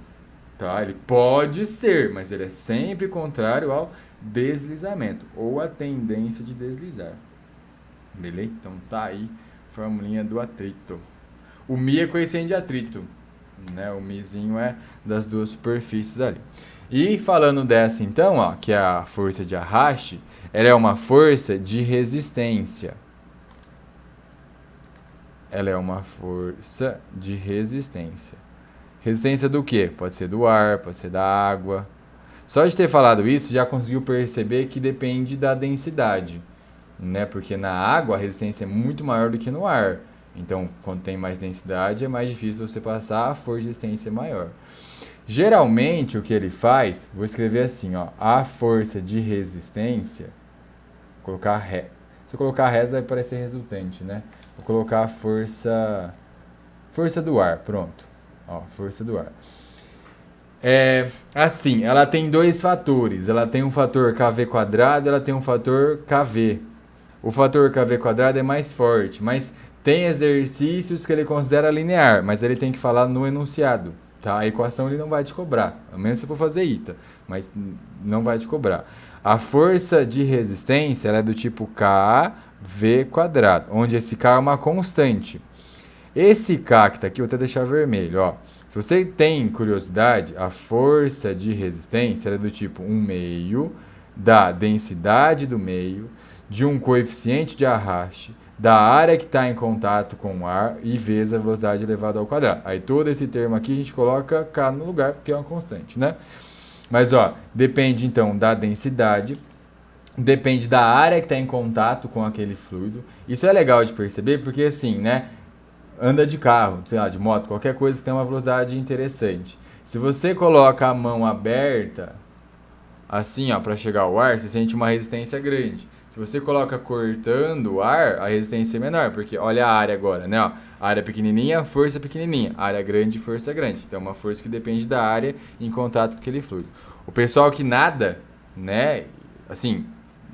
Tá? Ele pode ser, mas ele é sempre contrário ao deslizamento. Ou a tendência de deslizar. Beleza? Então tá aí a formulinha do atrito. O Mi é coeficiente de atrito, né? O Mizinho é das duas superfícies ali. E falando dessa então, ó, que é a força de arraste, ela é uma força de resistência. Ela é uma força de resistência. Resistência do quê? Pode ser do ar, pode ser da água. Só de ter falado isso, já conseguiu perceber que depende da densidade, né? Porque na água a resistência é muito maior do que no ar. Então, quando tem mais densidade, é mais difícil você passar, a força de resistência é maior. Geralmente, o que ele faz, vou escrever assim, ó, a força de resistência, colocar ré. Se eu colocar ré, vai parecer resultante, né? Vou colocar a força do ar, pronto. Ó, força do ar. É assim, ela tem dois fatores. Ela tem um fator kv quadrado, ela tem um fator kv. O fator kv quadrado é mais forte, mas tem exercícios que ele considera linear, mas ele tem que falar no enunciado, tá? A equação ele não vai te cobrar, a menos se for fazer ITA, mas não vai te cobrar. A força de resistência ela é do tipo kv quadrado, onde esse k é uma constante. Esse K que está aqui, eu vou até deixar vermelho, ó. Se você tem curiosidade, a força de resistência é do tipo 1 meio da densidade do meio, de um coeficiente de arraste, da área que está em contato com o ar e vezes a velocidade elevada ao quadrado. Aí todo esse termo aqui a gente coloca K no lugar, porque é uma constante, né? Mas, ó, depende então da densidade, depende da área que está em contato com aquele fluido. Isso é legal de perceber, porque assim, né? Anda de carro, sei lá, de moto, qualquer coisa que tem uma velocidade interessante. Se você coloca a mão aberta, assim, ó, para chegar ao ar, você sente uma resistência grande. Se você coloca cortando o ar, a resistência é menor, porque olha a área agora, né? Ó, área pequenininha, força pequenininha. Área grande, força grande. Então, é uma força que depende da área em contato com aquele fluido. O pessoal que nada, né? Assim,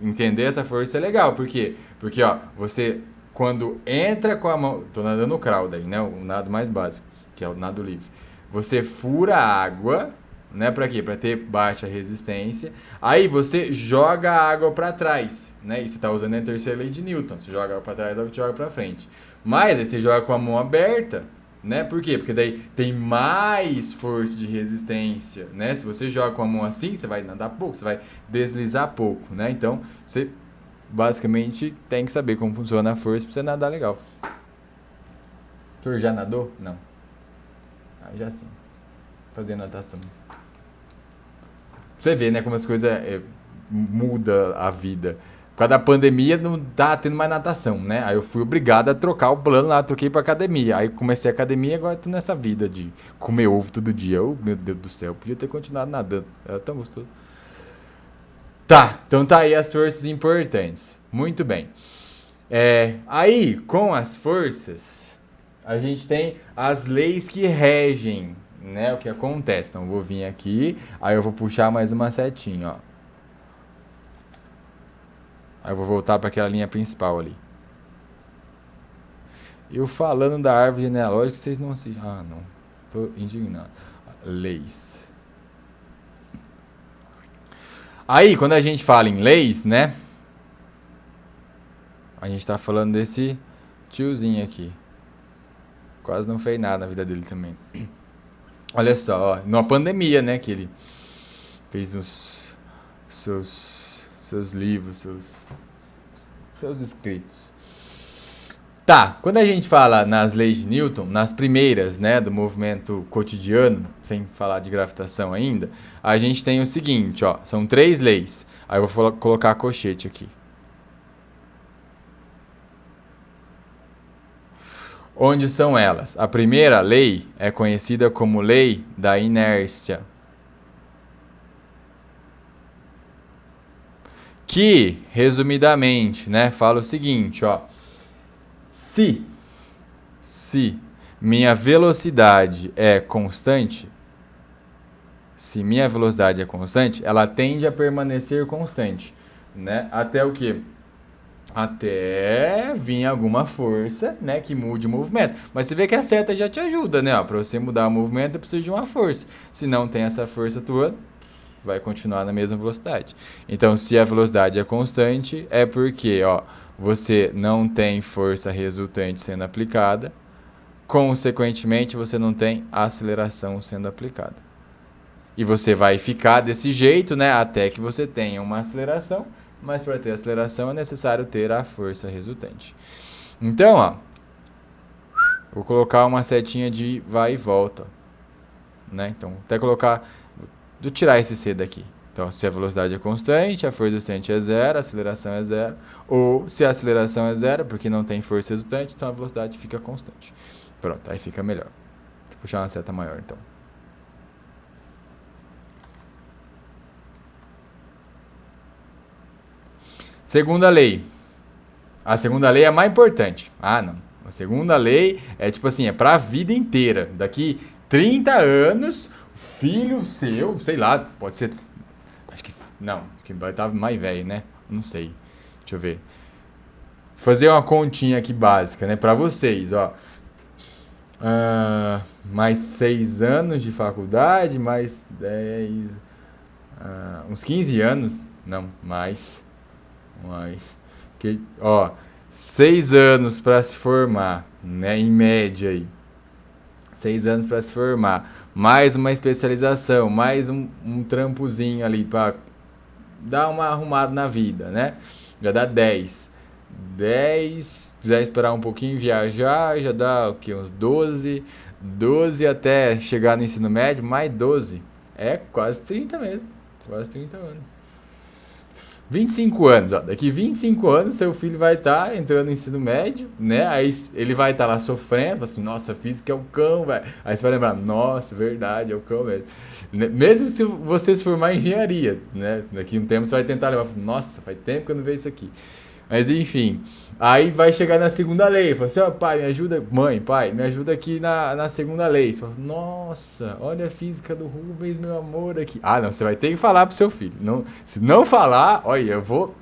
entender essa força é legal. Por quê? Porque, ó, você quando entra com a mão, tô nadando crawl daí, né? O nado mais básico, que é o nado livre. Você fura a água, né? Para quê? Para ter baixa resistência. Aí você joga a água para trás, né? E você tá usando a terceira lei de Newton. Você joga a água para trás, a água te joga para frente. Mas aí você joga com a mão aberta, né? Por quê? Porque daí tem mais força de resistência, né? Se você joga com a mão assim, você vai nadar pouco, você vai deslizar pouco, né? Então, você basicamente tem que saber como funciona a força pra você nadar legal. O senhor já nadou? Não. Ah, já sim. Fazer natação. Você vê, né, como as coisas mudam a vida. Por causa da pandemia não tá tendo mais natação, né? Aí eu fui obrigado a trocar o plano lá, troquei pra academia. Aí comecei a academia e agora tô nessa vida de comer ovo todo dia. Oh, meu Deus do céu, podia ter continuado nadando. Era tão gostoso. Tá, então tá aí as forças importantes. Muito bem. Aí, com as forças, a gente tem as leis que regem, né, o que acontece. Então, eu vou vir aqui, aí eu vou puxar mais uma setinha, ó. Aí eu vou voltar para aquela linha principal ali. Eu falando da árvore genealógica, vocês não se... Ah, não. Tô indignado. Leis. Aí, quando a gente fala em leis, né? A gente tá falando desse tiozinho aqui. Quase não fez nada na vida dele também. Olha só, ó, numa pandemia, né? Que ele fez os seus livros, seus escritos. Tá, quando a gente fala nas leis de Newton, nas primeiras, né, do movimento cotidiano, sem falar de gravitação ainda, a gente tem o seguinte, ó, são 3 leis. Aí eu vou colocar colchete aqui. Onde são elas? A primeira lei é conhecida como lei da inércia, que, resumidamente, né, fala o seguinte, ó, se minha velocidade é constante, ela tende a permanecer constante, né? Até o quê? Até vir alguma força, né, que mude o movimento. Mas você vê que a seta já te ajuda, né? Para você mudar o movimento, precisa de uma força. Se não tem essa força tua, vai continuar na mesma velocidade. Então, se a velocidade é constante, é porque, ó, você não tem força resultante sendo aplicada, consequentemente você não tem aceleração sendo aplicada. E você vai ficar desse jeito, né, até que você tenha uma aceleração, mas para ter aceleração é necessário ter a força resultante. Então, ó, vou colocar uma setinha de vai e volta, né? Então, até colocar, vou tirar esse C daqui. Então, se a velocidade é constante, a força resultante é zero, a aceleração é zero. Ou se a aceleração é zero, porque não tem força resultante, então a velocidade fica constante. Pronto, aí fica melhor. Vou puxar uma seta maior, então. Segunda lei. A segunda lei é a mais importante. Ah, não. A segunda lei é tipo assim, é pra vida inteira. Daqui 30 anos, filho seu, sei lá, pode ser. Acho que. Não, acho que vai estar mais velho, né? Não sei. Deixa eu ver. Fazer uma continha aqui básica, né? Pra vocês, ó. Mais 6 anos de faculdade, mais 10. Uns 15 anos. Não, mais. Que, ó, 6 anos para se formar, né? Em média aí. 6 anos para se formar. Mais uma especialização, mais um trampozinho ali para dar uma arrumada na vida, né? Já dá 10. 10, se quiser esperar um pouquinho, viajar, já dá o que? Uns 12. 12 até chegar no ensino médio, mais 12. É quase 30 mesmo. Quase 30 anos. 25 anos, ó. Daqui 25 anos, seu filho vai estar entrando no ensino médio, né? Aí ele vai estar lá sofrendo, assim, nossa, física é o cão, velho. Aí você vai lembrar, nossa, verdade, é o cão mesmo. Mesmo se você se formar em engenharia, né? Daqui a um tempo você vai tentar lembrar, nossa, faz tempo que eu não vejo isso aqui. Mas enfim, aí vai chegar na segunda lei. Fala assim, ó, pai, me ajuda. Mãe, pai, me ajuda aqui na segunda lei. Você fala, nossa, olha a física do Rubens, meu amor, aqui. Ah, não, você vai ter que falar pro seu filho. Não, se não falar, olha, eu vou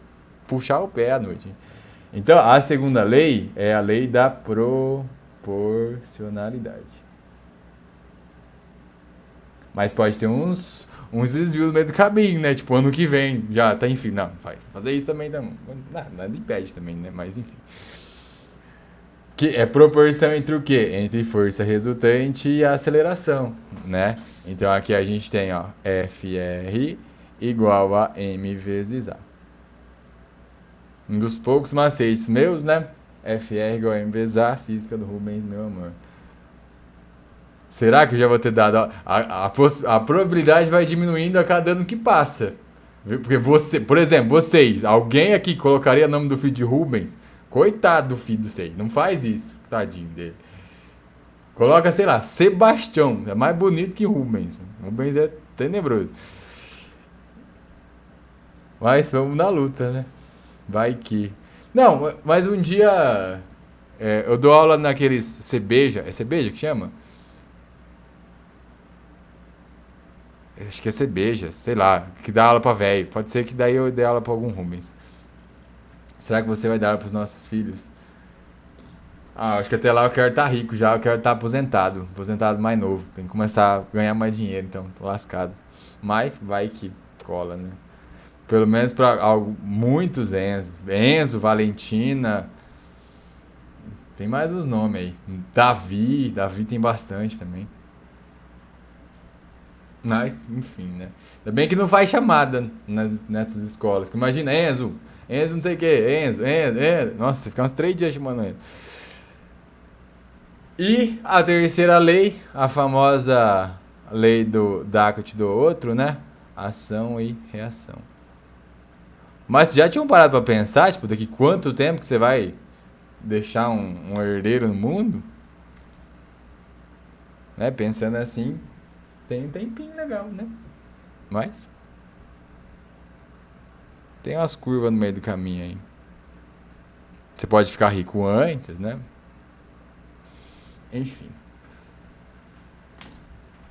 puxar o pé à noite. Hein? Então, a segunda lei é a lei da proporcionalidade. Mas pode ter uns desvios no meio do caminho, né? Tipo, ano que vem, já tá, enfim. Não, vai fazer isso também, não. Nada impede também, né? Mas, enfim. Que é proporção entre o quê? Entre força resultante e a aceleração, né? Então, aqui a gente tem, ó, FR igual a M vezes A. Um dos poucos macetes meus, né? FR igual a M vezes A, física do Rubens, meu amor. Será que eu já vou ter dado? A probabilidade vai diminuindo a cada ano que passa. Porque você, por exemplo, vocês, alguém aqui colocaria o nome do filho de Rubens? Coitado do filho de vocês, não faz isso, tadinho dele. Coloca, sei lá, Sebastião, é mais bonito que Rubens. Rubens é tenebroso. Mas vamos na luta, né? Vai que. Não, mas um dia eu dou aula naqueles Cebeja, é Cebeja que chama? Acho que é Cebeja, sei lá, que dá aula pra velho. Pode ser que daí eu dê aula pra algum Rubens. Será que você vai dar aula pros nossos filhos? Ah, acho que até lá eu quero estar rico já, eu quero estar aposentado. Aposentado mais novo. Tem que começar a ganhar mais dinheiro, então, tô lascado. Mas vai que cola, né? Pelo menos pra muitos Enzo. Enzo, Valentina. Tem mais uns nomes aí. Davi tem bastante também. Mas, enfim, né? Ainda bem que não faz chamada nessas escolas. Imagina, Enzo não sei o que, Enzo. Nossa, fica uns 3 dias chamando Enzo. E a terceira lei, a famosa lei do Dakot do outro, né? Ação e reação. Mas já tinham parado pra pensar, tipo, daqui quanto tempo que você vai deixar um herdeiro no mundo? Né? Pensando assim, tem um tempinho legal, né? Mas tem umas curvas no meio do caminho aí. Você pode ficar rico antes, né? Enfim.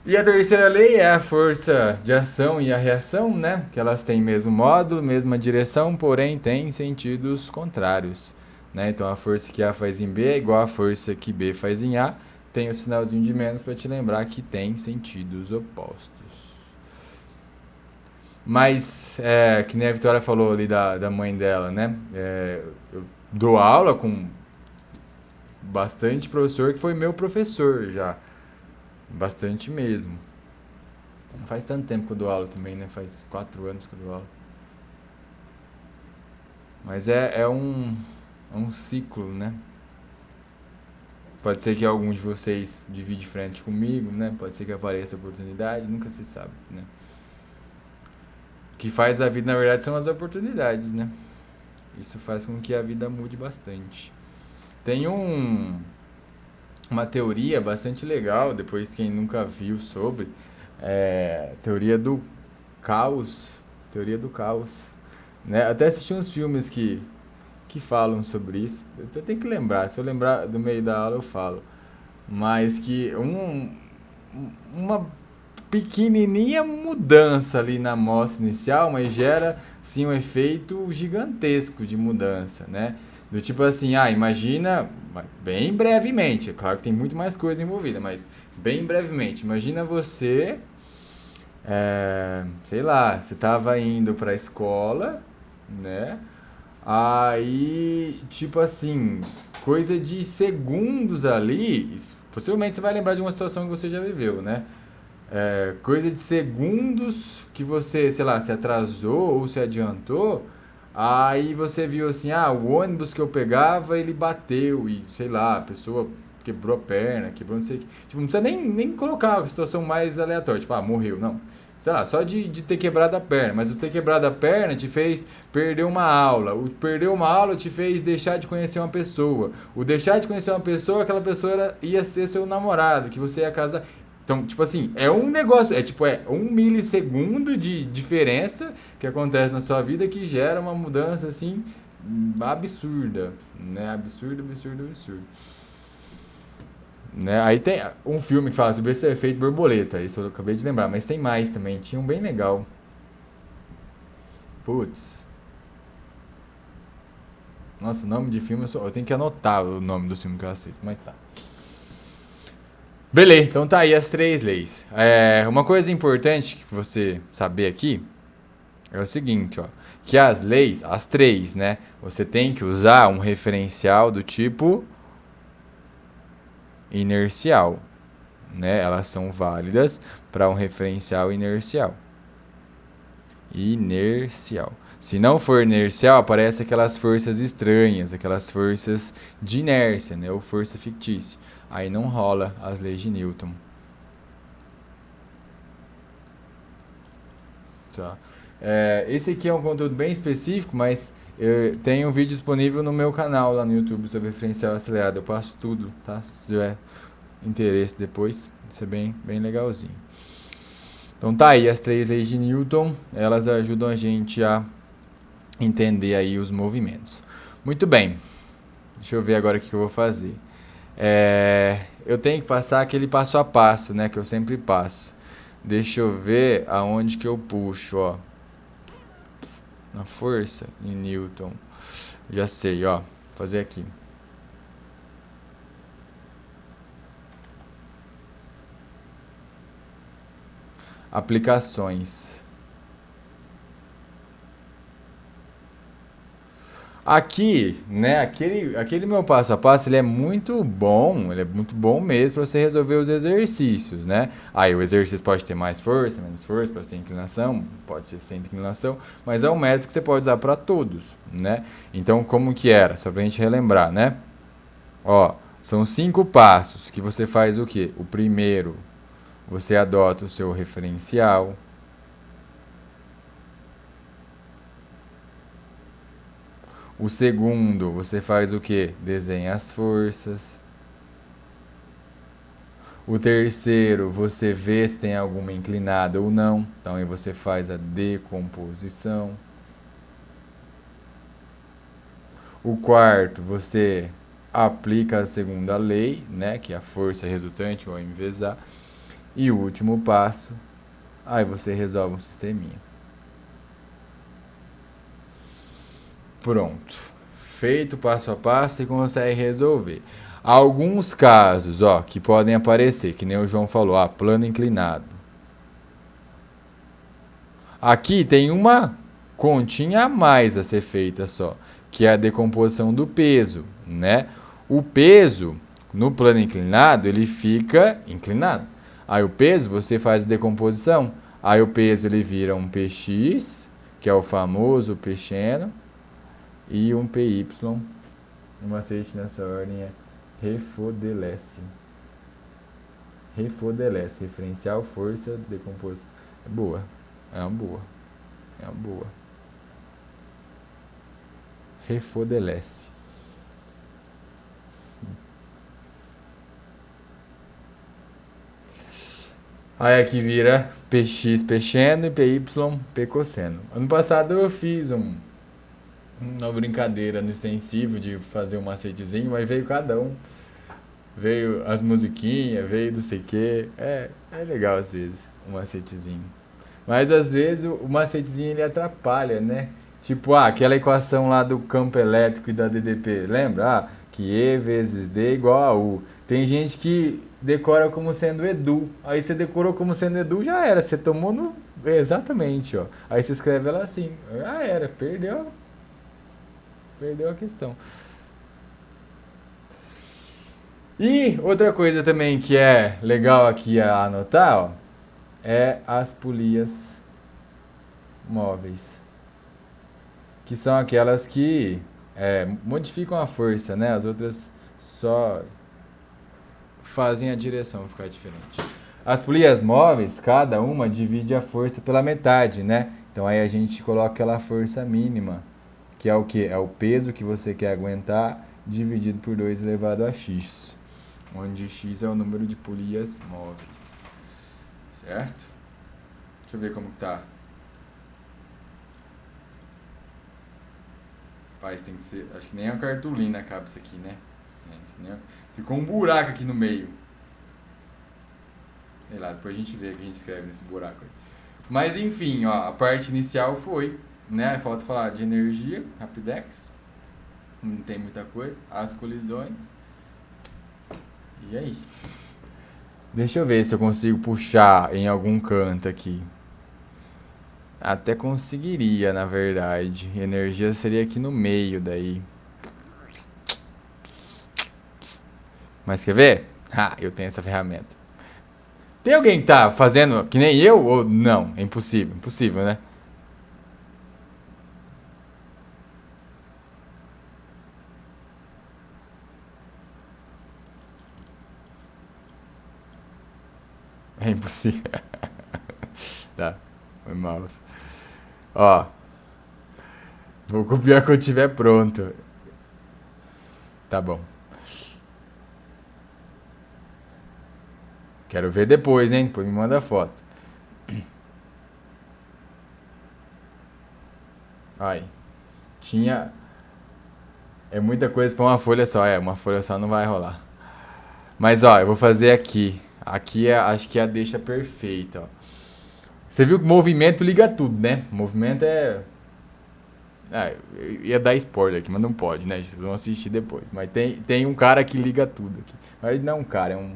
E a terceira lei é a força de ação e a reação, né? Que elas têm mesmo módulo, mesma direção, porém têm sentidos contrários. Né? Então a força que A faz em B é igual à força que B faz em A. Tem o sinalzinho de menos para te lembrar que tem sentidos opostos. Mas, que nem a Vitória falou ali da mãe dela, né? Eu dou aula com bastante professor que foi meu professor já. Bastante mesmo. Não faz tanto tempo que eu dou aula também, né? Faz 4 anos que eu dou aula. Mas é um ciclo, né? Pode ser que algum de vocês divide frente comigo, né? Pode ser que apareça oportunidade, nunca se sabe, né? O que faz a vida, na verdade, são as oportunidades, né? Isso faz com que a vida mude bastante. Tem uma teoria bastante legal, depois quem nunca viu sobre, teoria do caos, teoria do caos, né? Até assisti uns filmes que falam sobre isso. Eu tenho que lembrar, se eu lembrar do meio da aula eu falo. Mas que uma pequenininha mudança ali na amostra inicial, mas gera sim um efeito gigantesco de mudança, né? Do tipo assim, imagina, bem brevemente, é claro que tem muito mais coisa envolvida, mas bem brevemente, imagina você, sei lá, você estava indo para a escola, né? Aí, tipo assim, coisa de segundos ali, possivelmente você vai lembrar de uma situação que você já viveu, né? Coisa de segundos que você, sei lá, se atrasou ou se adiantou, aí você viu assim, o ônibus que eu pegava, ele bateu e, sei lá, a pessoa quebrou a perna, quebrou não sei o que. Tipo, não precisa nem colocar a situação mais aleatória, tipo, morreu, não. Sei lá, só de ter quebrado a perna, mas o ter quebrado a perna te fez perder uma aula. O perder uma aula te fez deixar de conhecer uma pessoa. O deixar de conhecer uma pessoa, aquela pessoa ia ser seu namorado, que você ia casar. Então, tipo assim, é um negócio, é 1 milissegundo de diferença que acontece na sua vida que gera uma mudança assim absurda, né? Absurdo, absurdo, absurdo. Né? Aí tem um filme que fala sobre esse efeito borboleta, isso eu acabei de lembrar, mas tem mais também, tinha um bem legal. Putz. Nossa, nome de filme, eu tenho que anotar o nome do filme que eu assisto, mas tá. Beleza, então tá aí as 3 leis. Uma coisa importante que você saber aqui é o seguinte, ó, que as leis, as 3, né, você tem que usar um referencial do tipo inercial, né? Elas são válidas para um referencial inercial. Inercial. Se não for inercial, aparece aquelas forças estranhas, aquelas forças de inércia, né, ou força fictícia. Aí não rola as leis de Newton. Tá. Esse aqui é um conteúdo bem específico, mas eu tenho um vídeo disponível no meu canal lá no YouTube sobre referencial acelerado. Eu passo tudo, tá? Se tiver interesse depois, isso é bem legalzinho. Então tá aí as 3 leis de Newton, elas ajudam a gente a entender aí os movimentos. Muito bem, deixa eu ver agora o que eu vou fazer. Eu tenho que passar aquele passo a passo, né, que eu sempre passo. Deixa eu ver aonde que eu puxo, ó. Na força em Newton. Já sei, ó. Vou fazer aqui. Aplicações. Aqui, né, aquele meu passo a passo, ele é muito bom mesmo para você resolver os exercícios, né? Aí o exercício pode ter mais força, menos força, pode ter inclinação, pode ser sem inclinação, mas é um método que você pode usar para todos, né? Então, como que era? Só pra gente relembrar, né? Ó, são 5 passos que você faz o quê? O primeiro, você adota o seu referencial. O segundo, você faz o quê? Desenha as forças. O terceiro, você vê se tem alguma inclinada ou não. Então aí você faz a decomposição. O quarto, você aplica a segunda lei, né, que é a força resultante ou envezar. E o último passo, aí você resolve um sisteminha. Pronto. Feito passo a passo, você consegue resolver. Alguns casos, ó, que podem aparecer, que nem o João falou, plano inclinado. Aqui tem uma continha a mais a ser feita só, que é a decomposição do peso, né? O peso, no plano inclinado, ele fica inclinado. Aí o peso, você faz a decomposição. Aí o peso ele vira um px, que é o famoso pequeno, e um py. O macete nessa ordem é refodelece. Refodelece. Referencial, força, decomposição. É boa. É uma boa. É uma boa. Refodelece. Aí aqui vira px pequeno e py pecosseno. Ano passado eu fiz uma brincadeira no extensivo de fazer um macetezinho, mas veio cada um. Veio as musiquinhas, veio não sei o que. É legal às vezes, um macetezinho. Mas às vezes o macetezinho ele atrapalha, né? Tipo, aquela equação lá do campo elétrico e da DDP, lembra? Que E vezes D igual a U. Tem gente que decora como sendo Edu. Aí você decorou como sendo Edu, já era. Você tomou no. Exatamente, ó. Aí você escreve ela assim. Já era, perdeu. Perdeu a questão. E outra coisa também que é legal aqui a anotar, ó, é as polias móveis. Que são aquelas que modificam a força, né? As outras só fazem a direção ficar diferente. As polias móveis, cada uma divide a força pela metade, né? Então aí a gente coloca aquela força mínima, que é o que? É o peso que você quer aguentar dividido por 2 elevado a x, onde x é o número de polias móveis. Certo? Deixa eu ver como tá. Rapaz, tem que ser. Acho que nem a cartolina cabe isso aqui, né? Ficou um buraco aqui no meio. Sei lá, depois a gente vê o que a gente escreve nesse buraco aí. Mas enfim, ó, a parte inicial foi, né? Falta falar de energia, Rapidex. Não tem muita coisa. As colisões. E aí? Deixa eu ver se eu consigo puxar em algum canto aqui. Até conseguiria, na verdade. Energia seria aqui no meio daí. Mas quer ver? Eu tenho essa ferramenta. Tem alguém que tá fazendo que nem eu ou não? É impossível, impossível, né? É impossível. Tá, foi mouse. Ó, vou copiar quando tiver pronto. Tá bom. Quero ver depois, hein? Depois me manda a foto. Ai, tinha. É muita coisa pra uma folha só. Uma folha só não vai rolar. Mas ó, eu vou fazer aqui. Aqui acho que é a deixa perfeita, ó. Você viu que movimento liga tudo, né? Movimento é. Eu ia dar spoiler aqui, mas não pode, né? Vocês vão assistir depois. Mas tem um cara que liga tudo aqui. Mas não é um cara, é um.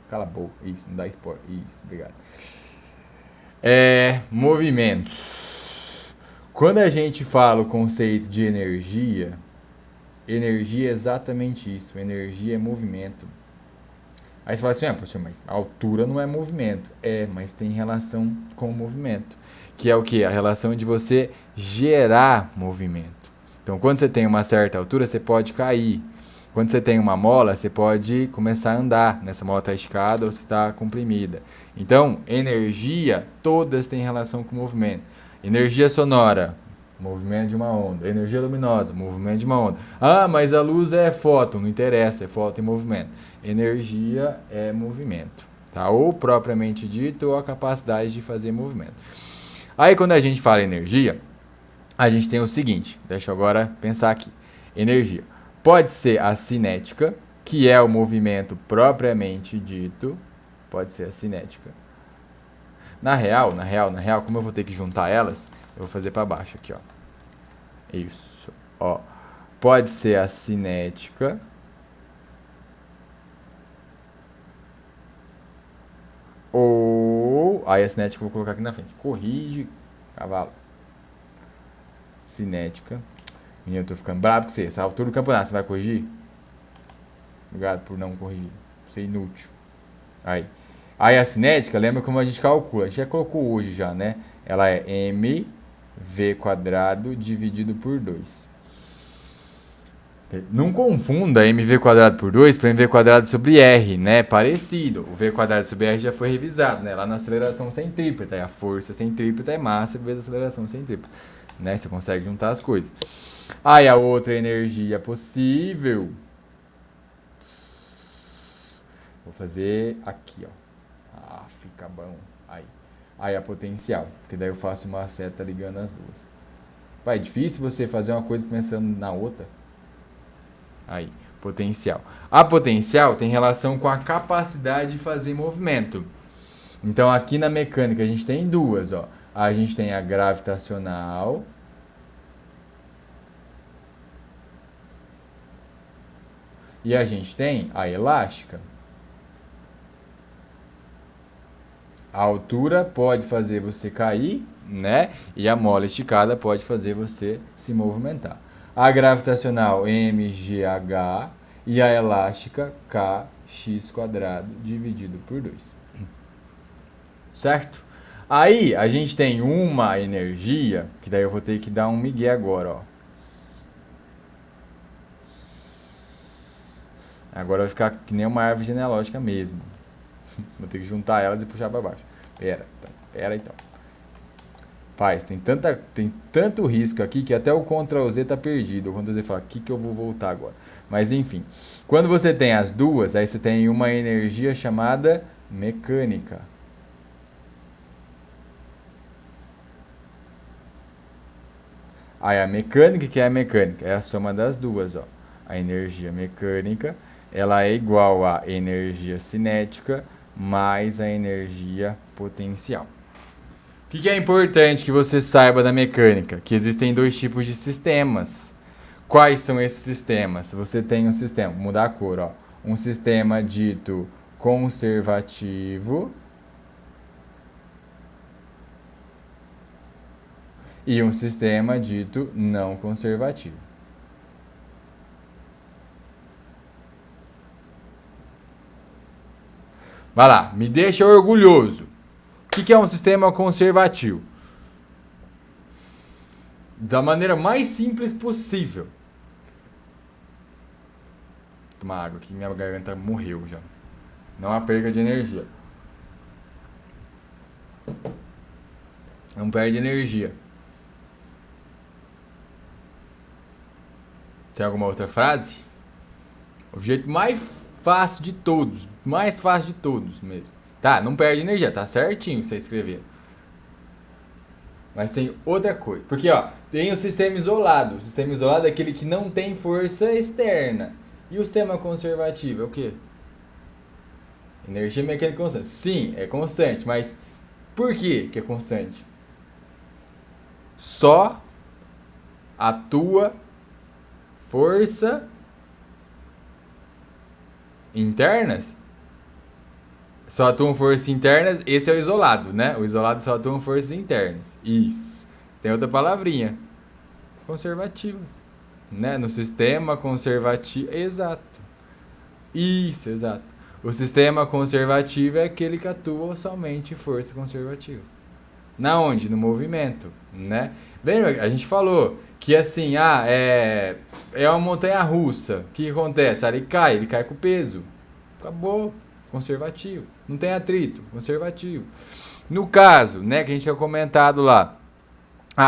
Cala a boca. Isso, não dá spoiler. Isso, obrigado. Movimentos. Quando a gente fala o conceito de energia, energia é exatamente isso. Energia é movimento. Aí você fala assim, professor, mas a altura não é movimento. Mas tem relação com o movimento. Que é o quê? A relação de você gerar movimento. Então, quando você tem uma certa altura, você pode cair. Quando você tem uma mola, você pode começar a andar. Nessa mola está esticada ou está comprimida. Então, energia, todas têm relação com movimento. Energia sonora, movimento de uma onda. Energia luminosa, movimento de uma onda. Mas a luz é fóton, não interessa, é fóton e movimento. Energia é movimento, tá? Ou propriamente dito, ou a capacidade de fazer movimento. Aí quando a gente fala energia, a gente tem o seguinte, deixa eu agora pensar aqui. Energia pode ser a cinética, que é o movimento propriamente dito, pode ser a cinética. Na real, como eu vou ter que juntar elas, eu vou fazer para baixo aqui, ó. Isso, ó. Pode ser a cinética. Ou. Aí a cinética eu vou colocar aqui na frente. Corrige, cavalo. Cinética. Menino, eu tô ficando bravo com você. Essa altura do campeonato, você vai corrigir? Obrigado por não corrigir. Isso é inútil. Aí a cinética, lembra como a gente calcula? A gente já colocou hoje já, né? Ela é mv² dividido por 2. Não confunda mv² por 2 para mv² sobre r, né? Parecido. O v² sobre r já foi revisado, né? Lá na aceleração centrípeta. É a força centrípeta é massa vezes a aceleração centrípeta. Né? Você consegue juntar as coisas. Aí a outra energia possível. Vou fazer aqui, ó. Fica bom. Aí a potencial. Porque daí eu faço uma seta ligando as duas. Vai, é difícil você fazer uma coisa pensando na outra. Aí, potencial. A potencial tem relação com a capacidade de fazer movimento. Então, aqui na mecânica, a gente tem duas, ó. A gente tem a gravitacional. E a gente tem a elástica. A altura pode fazer você cair, né? E a mola esticada pode fazer você se movimentar. A gravitacional mgh e a elástica kx² dividido por 2. Certo? Aí a gente tem uma energia, que daí eu vou ter que dar um migué agora, ó. Agora vai ficar que nem uma árvore genealógica mesmo. Vou ter que juntar elas e puxar para baixo. Pera então. Paz, tem tanto risco aqui que até o Ctrl Z tá perdido. O Ctrl Z fala, aqui que eu vou voltar agora. Mas enfim, quando você tem as duas, aí você tem uma energia chamada mecânica. Aí a mecânica, que é a mecânica? É a soma das duas, ó. A energia mecânica, ela é igual à energia cinética mais a energia potencial. O que é importante que você saiba da mecânica? Que existem dois tipos de sistemas. Quais são esses sistemas? Você tem um sistema, vou mudar a cor, ó. Um sistema dito conservativo e um sistema dito não conservativo. Vai lá, me deixa orgulhoso. O que é um sistema conservativo? Da maneira mais simples possível. Tomar água aqui, minha garganta morreu já. Não há perda de energia. Não perde energia. Tem alguma outra frase? O jeito mais fácil de todos. Mais fácil de todos mesmo. Tá, não perde energia, tá certinho você escrever. Mas tem outra coisa. Porque, ó, tem o sistema isolado. O sistema isolado é aquele que não tem força externa. E o sistema conservativo é o quê? Energia mecânica constante. Sim, é constante, mas por que é constante? Só atua força internas? Só atuam forças internas, esse é o isolado, né? O isolado só atuam forças internas. Isso. Tem outra palavrinha. Conservativas. Né? No sistema conservativo. Exato. Isso, exato. O sistema conservativo é aquele que atua somente forças conservativas. Na onde? No movimento, né? Lembra? A gente falou que assim, é uma montanha russa. O que acontece? Ele cai com peso. Acabou. Conservativo. Não tem atrito. Conservativo. No caso, né, que a gente tinha comentado lá.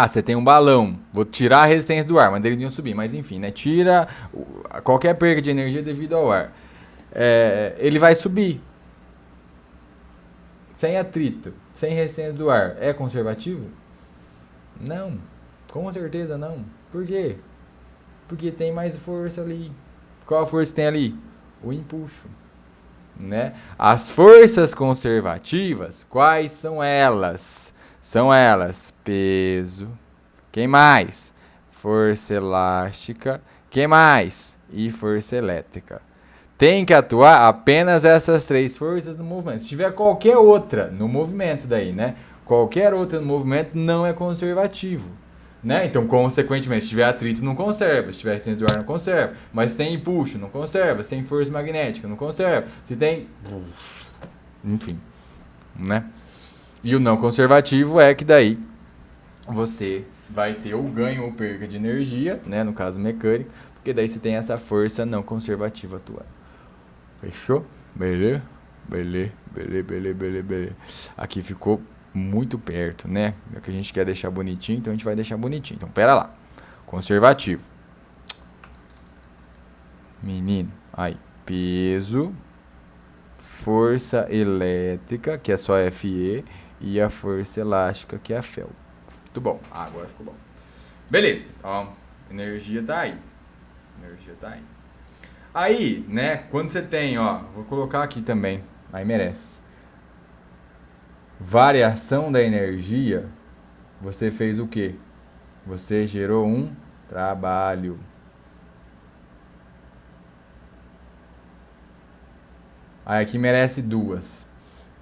Você tem um balão. Vou tirar a resistência do ar, mas ele não ia subir. Mas enfim, né? Tira qualquer perda de energia devido ao ar. Ele vai subir. Sem atrito. Sem resistência do ar. É conservativo? Não. Com certeza não. Por quê? Porque tem mais força ali. Qual a força tem ali? O empuxo. Né? As forças conservativas, quais são elas? São elas peso, quem mais? Força elástica, quem mais? E força elétrica. Tem que atuar apenas essas três forças no movimento. Se tiver qualquer outra no movimento daí, né? Qualquer outra no movimento não é conservativo. Né? Então, consequentemente, se tiver atrito, não conserva. Se tiver resistência do ar, não conserva. Mas se tem empuxo, não conserva. Se tem força magnética, não conserva. Se tem... Enfim, né? E o não conservativo é que daí você vai ter ou ganho ou perca de energia, né? No caso mecânico, porque daí você tem essa força não conservativa atuando. Fechou? Beleza? Beleza. Aqui ficou muito perto, né? É que a gente quer deixar bonitinho, então a gente vai deixar bonitinho. Então, pera lá. Conservativo. Menino. Aí, peso, força elétrica, que é só Fe, e a força elástica, que é a Fel. Muito bom. Agora ficou bom. Beleza. Ó, energia tá aí. Aí, né, quando você tem, ó, vou colocar aqui também, aí merece. Variação da energia, você fez o quê? Você gerou um trabalho. Aí aqui merece duas.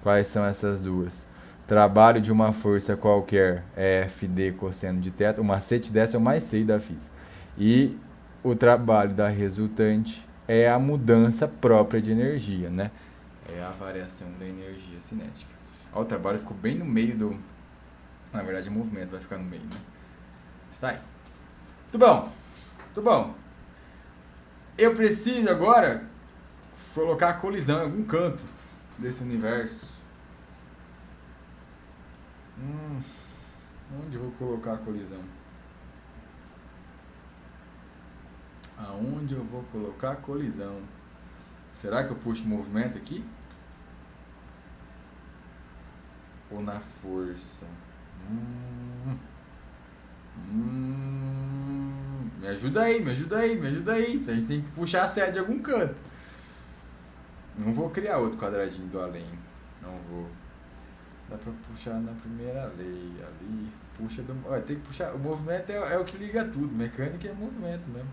Quais são essas duas? Trabalho de uma força qualquer é FD cosseno de θ. O macete dessa eu mais sei da física. E o trabalho da resultante é a mudança própria de energia, né? É a variação da energia cinética. Ó, o trabalho ficou bem no meio do... Na verdade, o movimento vai ficar no meio, né? Está aí. Muito bom. Eu preciso agora colocar a colisão em algum canto desse universo. Onde eu vou colocar a colisão? Aonde eu vou colocar a colisão? Será que eu puxo o movimento aqui? Ou na força? Me ajuda aí. A gente tem que puxar a sede de algum canto. Não vou criar outro quadradinho do além. Não vou. Dá pra puxar na primeira lei ali. Puxa do. Olha, tem que puxar. O movimento é o que liga tudo. Mecânica é movimento mesmo.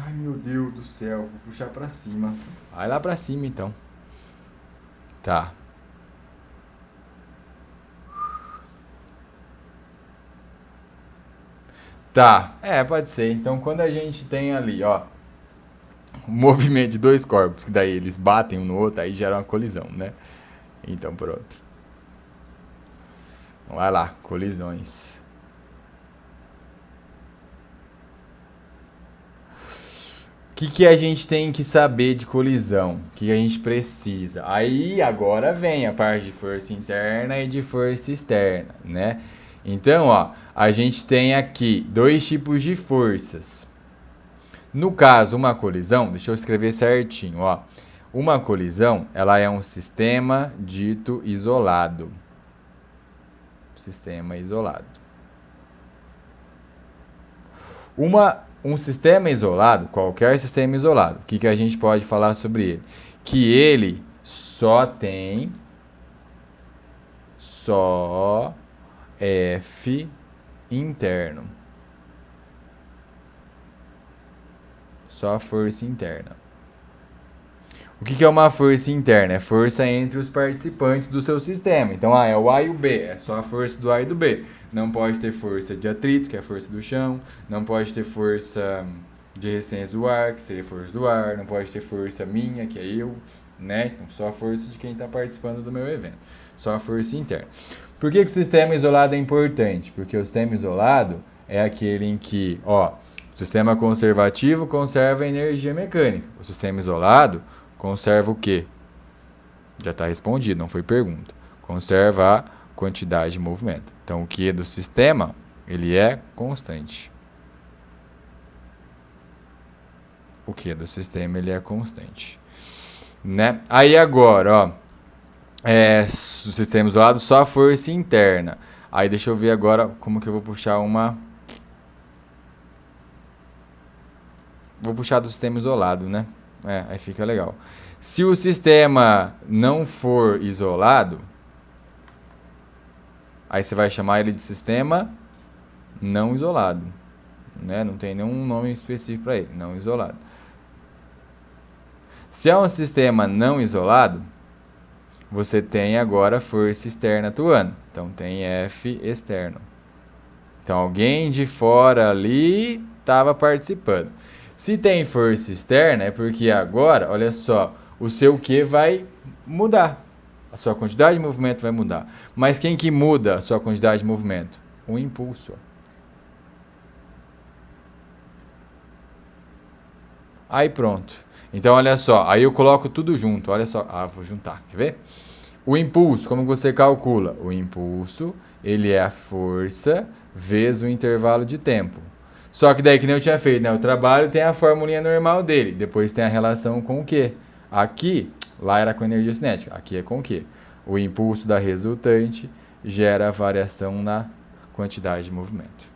Ai, meu Deus do céu. Vou puxar pra cima. Vai lá pra cima então. Tá. Tá. Pode ser. Então quando a gente tem ali, ó, o movimento de dois corpos, que daí eles batem um no outro, aí gera uma colisão, né? Então pronto. Vai lá, colisões. O que a gente tem que saber de colisão? O que a gente precisa? Aí agora vem a parte de força interna e de força externa, né? Então, ó, a gente tem aqui dois tipos de forças. No caso, uma colisão, deixa eu escrever certinho, ó. Uma colisão, ela é um sistema dito isolado. Sistema isolado. Um sistema isolado, qualquer sistema isolado, o que a gente pode falar sobre ele? Que ele só tem F interno. Só força interna. O que é uma força interna? É força entre os participantes do seu sistema. Então, é o A e o B. É só a força do A e do B. Não pode ter força de atrito, que é a força do chão. Não pode ter força de resistência do ar, que seria a força do ar. Não pode ter força minha, que é eu. Né? Então, só a força de quem está participando do meu evento. Só a força interna. Por que o sistema isolado é importante? Porque o sistema isolado é aquele em que, ó, o sistema conservativo conserva a energia mecânica. O sistema isolado conserva o quê? Já está respondido, não foi pergunta. Conserva a quantidade de movimento. Então, o Q do sistema, ele é constante. O Q do sistema, ele é constante. Né? Aí agora, ó, o sistema isolado, só a força interna. Aí deixa eu ver agora como que eu vou puxar uma... Vou puxar do sistema isolado, né? Aí fica legal. Se o sistema não for isolado, aí você vai chamar ele de sistema não isolado, né? Não tem nenhum nome específico para ele, não isolado. Se é um sistema não isolado, você tem agora força externa atuando. Então tem F externo. Então alguém de fora ali estava participando. Se tem força externa, é porque agora, olha só, o seu Q vai mudar. A sua quantidade de movimento vai mudar. Mas quem que muda a sua quantidade de movimento? O impulso. Aí pronto. Então olha só, aí eu coloco tudo junto. Olha só, vou juntar, quer ver? O impulso, como você calcula? O impulso, ele é a força vezes o intervalo de tempo. Só que daí que nem eu tinha feito, né? O trabalho tem a formulinha normal dele. Depois tem a relação com o quê? Aqui, lá era com energia cinética. Aqui é com o quê? O impulso da resultante gera a variação na quantidade de movimento.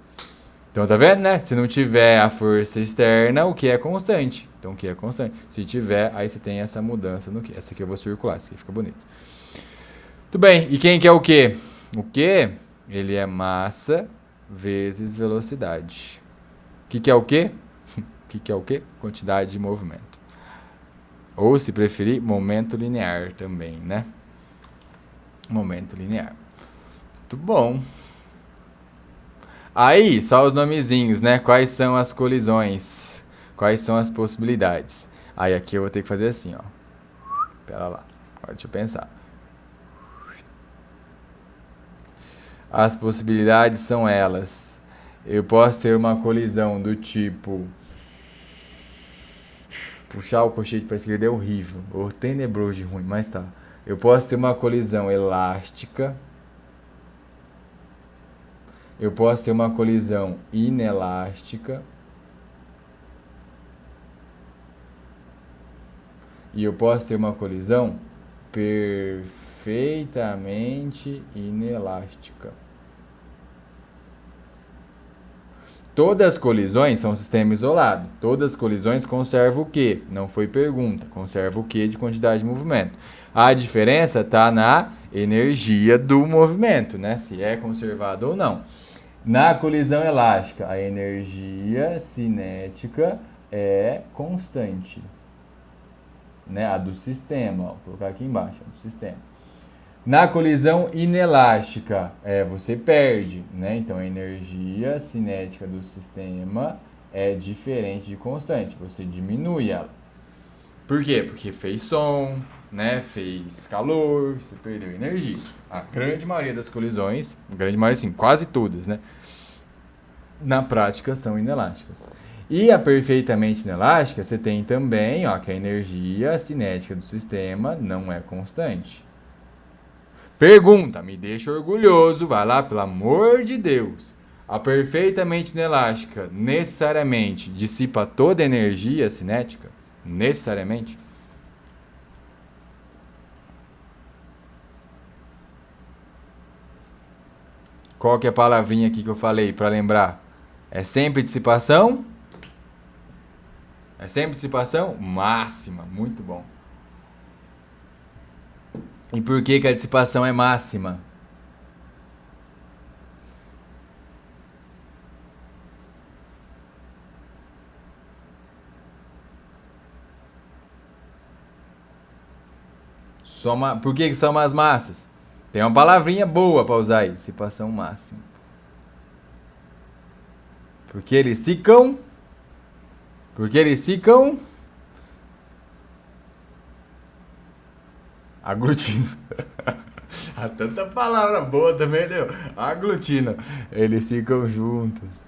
Então tá vendo, né? Se não tiver a força externa, o que é constante. Então o que é constante. Se tiver, aí você tem essa mudança no que. Essa aqui eu vou circular, essa aqui fica bonito. Tudo bem, e quem que é o quê? O quê? Ele é massa vezes velocidade. O que é o quê? O que é o quê? Quantidade de movimento. Ou, se preferir, momento linear também, né? Momento linear. Muito bom. Aí, só os nomezinhos, né? Quais são as colisões? Quais são as possibilidades? Aí aqui eu vou ter que fazer assim, ó. Pera lá. Agora deixa eu pensar. As possibilidades são elas. Eu posso ter uma colisão do tipo... Puxar o colchete para a esquerda é horrível. Ou tenebroso de ruim, mas tá. Eu posso ter uma colisão elástica. Eu posso ter uma colisão inelástica. E eu posso ter uma colisão perfeitamente inelástica. Todas as colisões são um sistema isolado. Todas as colisões conservam o quê? Não foi pergunta. Conserva o quê de quantidade de movimento? A diferença está na energia do movimento, né? Se é conservado ou não. Na colisão elástica, a energia cinética é constante. Né? A do sistema. Vou colocar aqui embaixo, a do sistema. Na colisão inelástica, você perde, né? Então a energia cinética do sistema é diferente de constante, você diminui ela. Por quê? Porque fez som, né? Fez calor, você perdeu energia. A grande maioria das colisões, grande maioria sim, quase todas, né? Na prática são inelásticas. E a perfeitamente inelástica, você tem também, ó, que a energia cinética do sistema não é constante. Pergunta, me deixa orgulhoso, vai lá, pelo amor de Deus. A perfeitamente inelástica necessariamente dissipa toda a energia cinética? Necessariamente? Qual que é a palavrinha aqui que eu falei para lembrar? É sempre dissipação? É sempre dissipação? Máxima, muito bom. E por que a dissipação é máxima? Por que são as massas? Tem uma palavrinha boa para usar aí, dissipação máxima. Porque eles ficam... Aglutina. Há tanta palavra boa também, deu. Aglutina. Eles ficam juntos.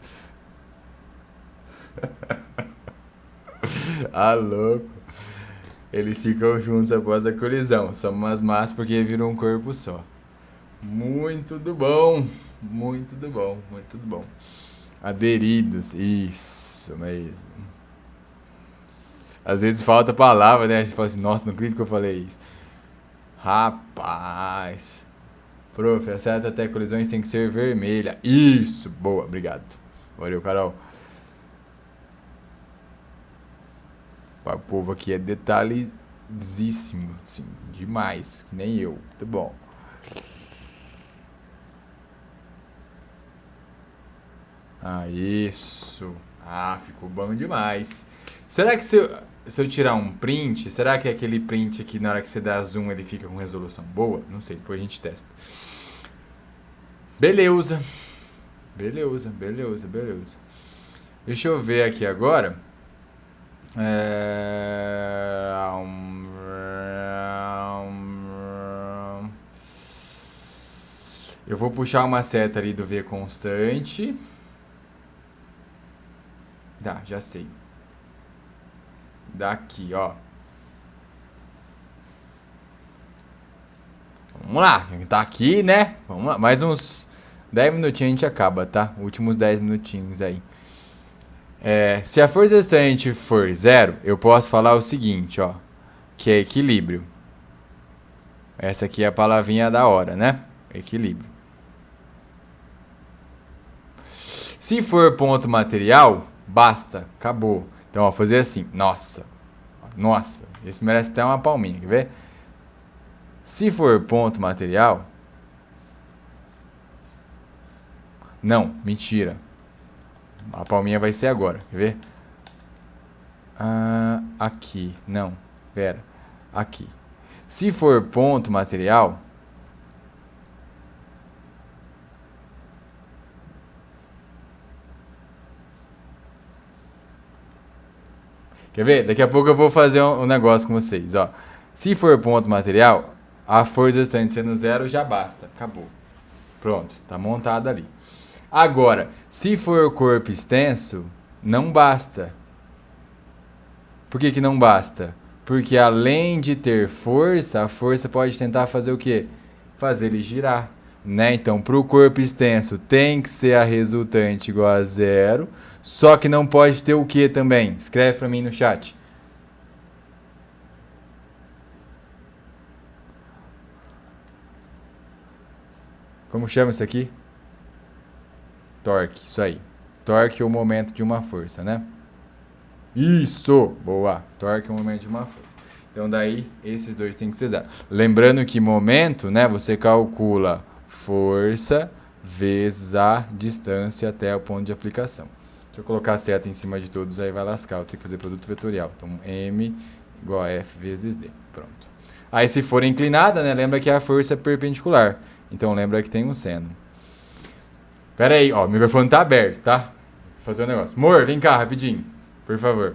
Louco. Eles ficam juntos após a colisão. São umas massas porque viram um corpo só. Muito do bom. Muito do bom. Muito do bom. Aderidos. Isso mesmo. Às vezes falta palavra, né? A gente fala assim, nossa, não acredito que eu falei isso. Rapaz. Prof, a seta até colisões tem que ser vermelha. Isso, boa, obrigado. Valeu, Carol. O povo aqui é detalhezíssimo, assim, demais. Nem eu, muito bom. Isso. Ficou bom demais. Será que se eu tirar um print, será que aquele print aqui, na hora que você dá zoom, ele fica com resolução boa? Não sei, depois a gente testa. Beleza. Beleza, beleza, beleza. Deixa eu ver aqui agora. É... Eu vou puxar uma seta ali do V constante. Tá, já sei. Daqui, ó. Vamos lá, tá aqui, né? Vamos lá, mais uns 10 minutinhos a gente acaba, tá? Últimos 10 minutinhos aí. Se a força resultante for zero, eu posso falar o seguinte, ó. Que é equilíbrio. Essa aqui é a palavrinha da hora, né? Equilíbrio. Se for ponto material, basta, acabou. Então, ó, fazer assim. Nossa, nossa, esse merece até uma palminha, quer ver? Se for ponto material... Não, mentira. A palminha vai ser agora, quer ver? Aqui, não, pera. Aqui. Se for ponto material... Quer ver? Daqui a pouco eu vou fazer um negócio com vocês, ó. Se for ponto material, a força resultante sendo zero já basta. Acabou. Pronto, tá montado ali. Agora, se for corpo extenso, não basta. Por que que não basta? Porque além de ter força, a força pode tentar fazer o quê? Fazer ele girar. Né? Então, para o corpo extenso, tem que ser a resultante igual a zero. Só que não pode ter o que também? Escreve para mim no chat. Como chama isso aqui? Torque, isso aí. Torque é o momento de uma força, né? Isso! Boa! Torque é o momento de uma força. Então, daí, esses dois tem que ser zero. Lembrando que momento, né? Você calcula força vezes a distância até o ponto de aplicação. Se eu colocar a seta em cima de todos, aí vai lascar. Eu tenho que fazer produto vetorial. Então, M igual a F vezes D. Pronto. Aí, se for inclinada, né? Lembra que a força é perpendicular. Então, lembra que tem um seno. Pera aí, ó. O microfone tá aberto, tá? Vou fazer um negócio. Amor, vem cá, rapidinho. Por favor.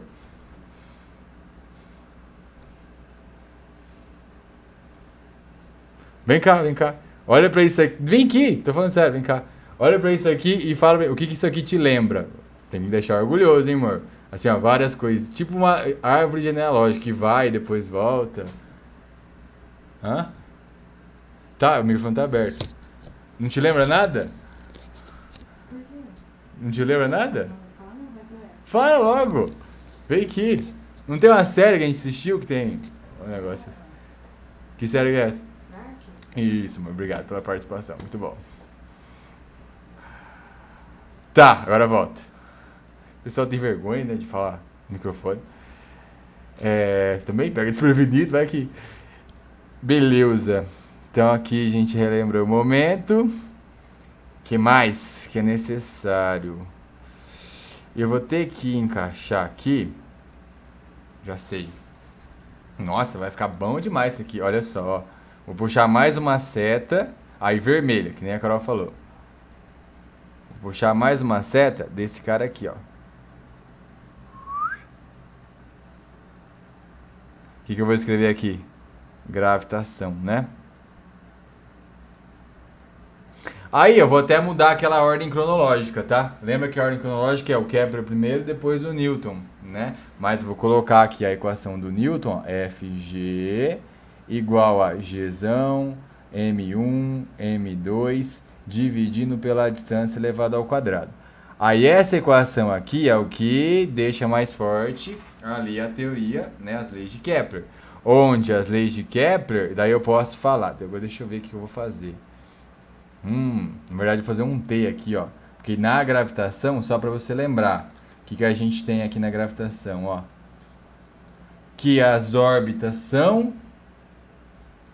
Vem cá, vem cá. Olha pra isso aqui. Vem aqui, tô falando sério, vem cá. Olha pra isso aqui e fala o que isso aqui te lembra. Você tem que me deixar orgulhoso, hein, amor? Assim, ó, várias coisas. Tipo uma árvore genealógica que vai e depois volta. Hã? Tá, o microfone tá aberto. Não te lembra nada? Por quê? Não te lembra nada? Não, fala não, vai pra ela. Fala logo. Vem aqui. Não tem uma série que a gente assistiu que tem um negócio assim? Que série é essa? Dark? Isso, amor. Obrigado pela participação. Muito bom. Tá, agora volto. O pessoal tem vergonha, né, de falar no microfone. Também pega desprevenido, vai que... Beleza. Então aqui a gente relembra o momento. Que mais que é necessário? Eu vou ter que encaixar aqui. Já sei. Nossa, vai ficar bom demais isso aqui. Olha só, ó. Vou puxar mais uma seta. Aí vermelha, que nem a Carol falou. Vou puxar mais uma seta desse cara aqui, ó. O que eu vou escrever aqui? Gravitação, né? Aí eu vou até mudar aquela ordem cronológica, tá? Lembra que a ordem cronológica é o Kepler primeiro, depois o Newton, né? Mas eu vou colocar aqui a equação do Newton, Fg igual a Gzão, M1, M2, dividindo pela distância elevada ao quadrado. Aí essa equação aqui é o que deixa mais forte ali a teoria, né, as leis de Kepler. Onde as leis de Kepler, daí eu posso falar. Agora deixa eu ver o que eu vou fazer. Na verdade, vou fazer um T aqui, ó. Porque na gravitação, só para você lembrar, o que a gente tem aqui na gravitação, ó. Que as órbitas são...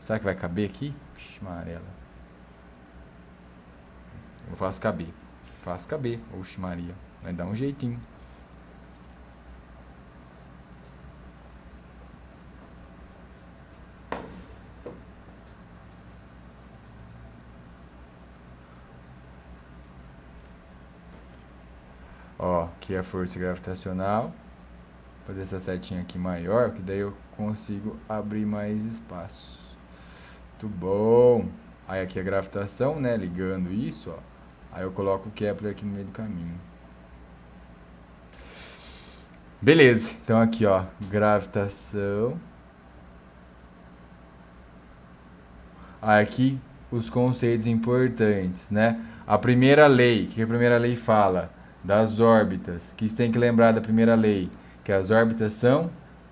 Será que vai caber aqui? Ixi, amarela. Eu faço caber. Faço caber. Oxe, Maria. Vai dar um jeitinho. Ó, aqui é a força gravitacional. Vou fazer essa setinha aqui maior, que daí eu consigo abrir mais espaço. Muito bom. Aí aqui a gravitação, né? Ligando isso, ó. Aí eu coloco o Kepler aqui no meio do caminho. Beleza. Então aqui, ó, gravitação. Aí aqui os conceitos importantes, né? A primeira lei, o que a primeira lei fala? Das órbitas. O que você tem que lembrar da primeira lei? Que as órbitas são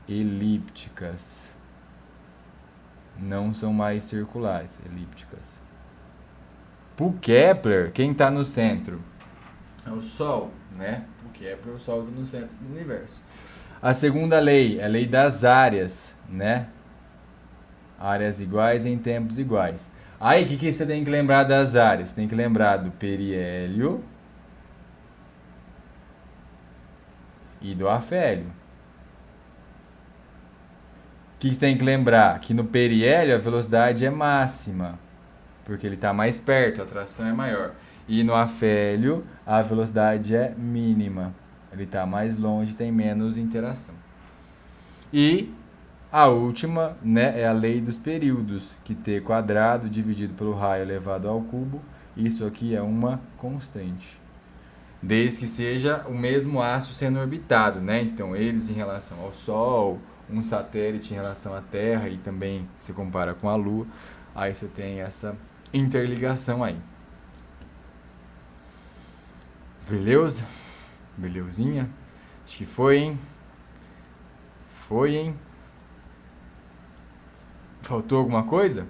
elípticas. Não são mais circulares, elípticas. Pro Kepler, quem está no centro? É o Sol, né? Pro Kepler, o Sol está no centro do universo. A segunda lei é a lei das áreas, né? Áreas iguais em tempos iguais. Aí, o que você tem que lembrar das áreas? Tem que lembrar do periélio e do afélio. O que você tem que lembrar? Que no periélio a velocidade é máxima, porque ele está mais perto, a tração é maior. E no afélio a velocidade é mínima, ele está mais longe, tem menos interação. E a última, né, é a lei dos períodos, que t quadrado dividido pelo raio elevado ao cubo, isso aqui é uma constante. Desde que seja o mesmo astro sendo orbitado, né? Então, eles em relação ao Sol, um satélite em relação à Terra e também se compara com a Lua, aí você tem essa interligação aí. Beleza? Beleuzinha? Acho que foi, hein? Foi, hein? Faltou alguma coisa?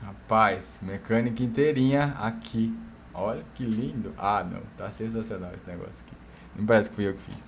Rapaz, mecânica inteirinha aqui. Olha que lindo. Ah, não. Tá sensacional esse negócio aqui. Não parece que fui eu que fiz.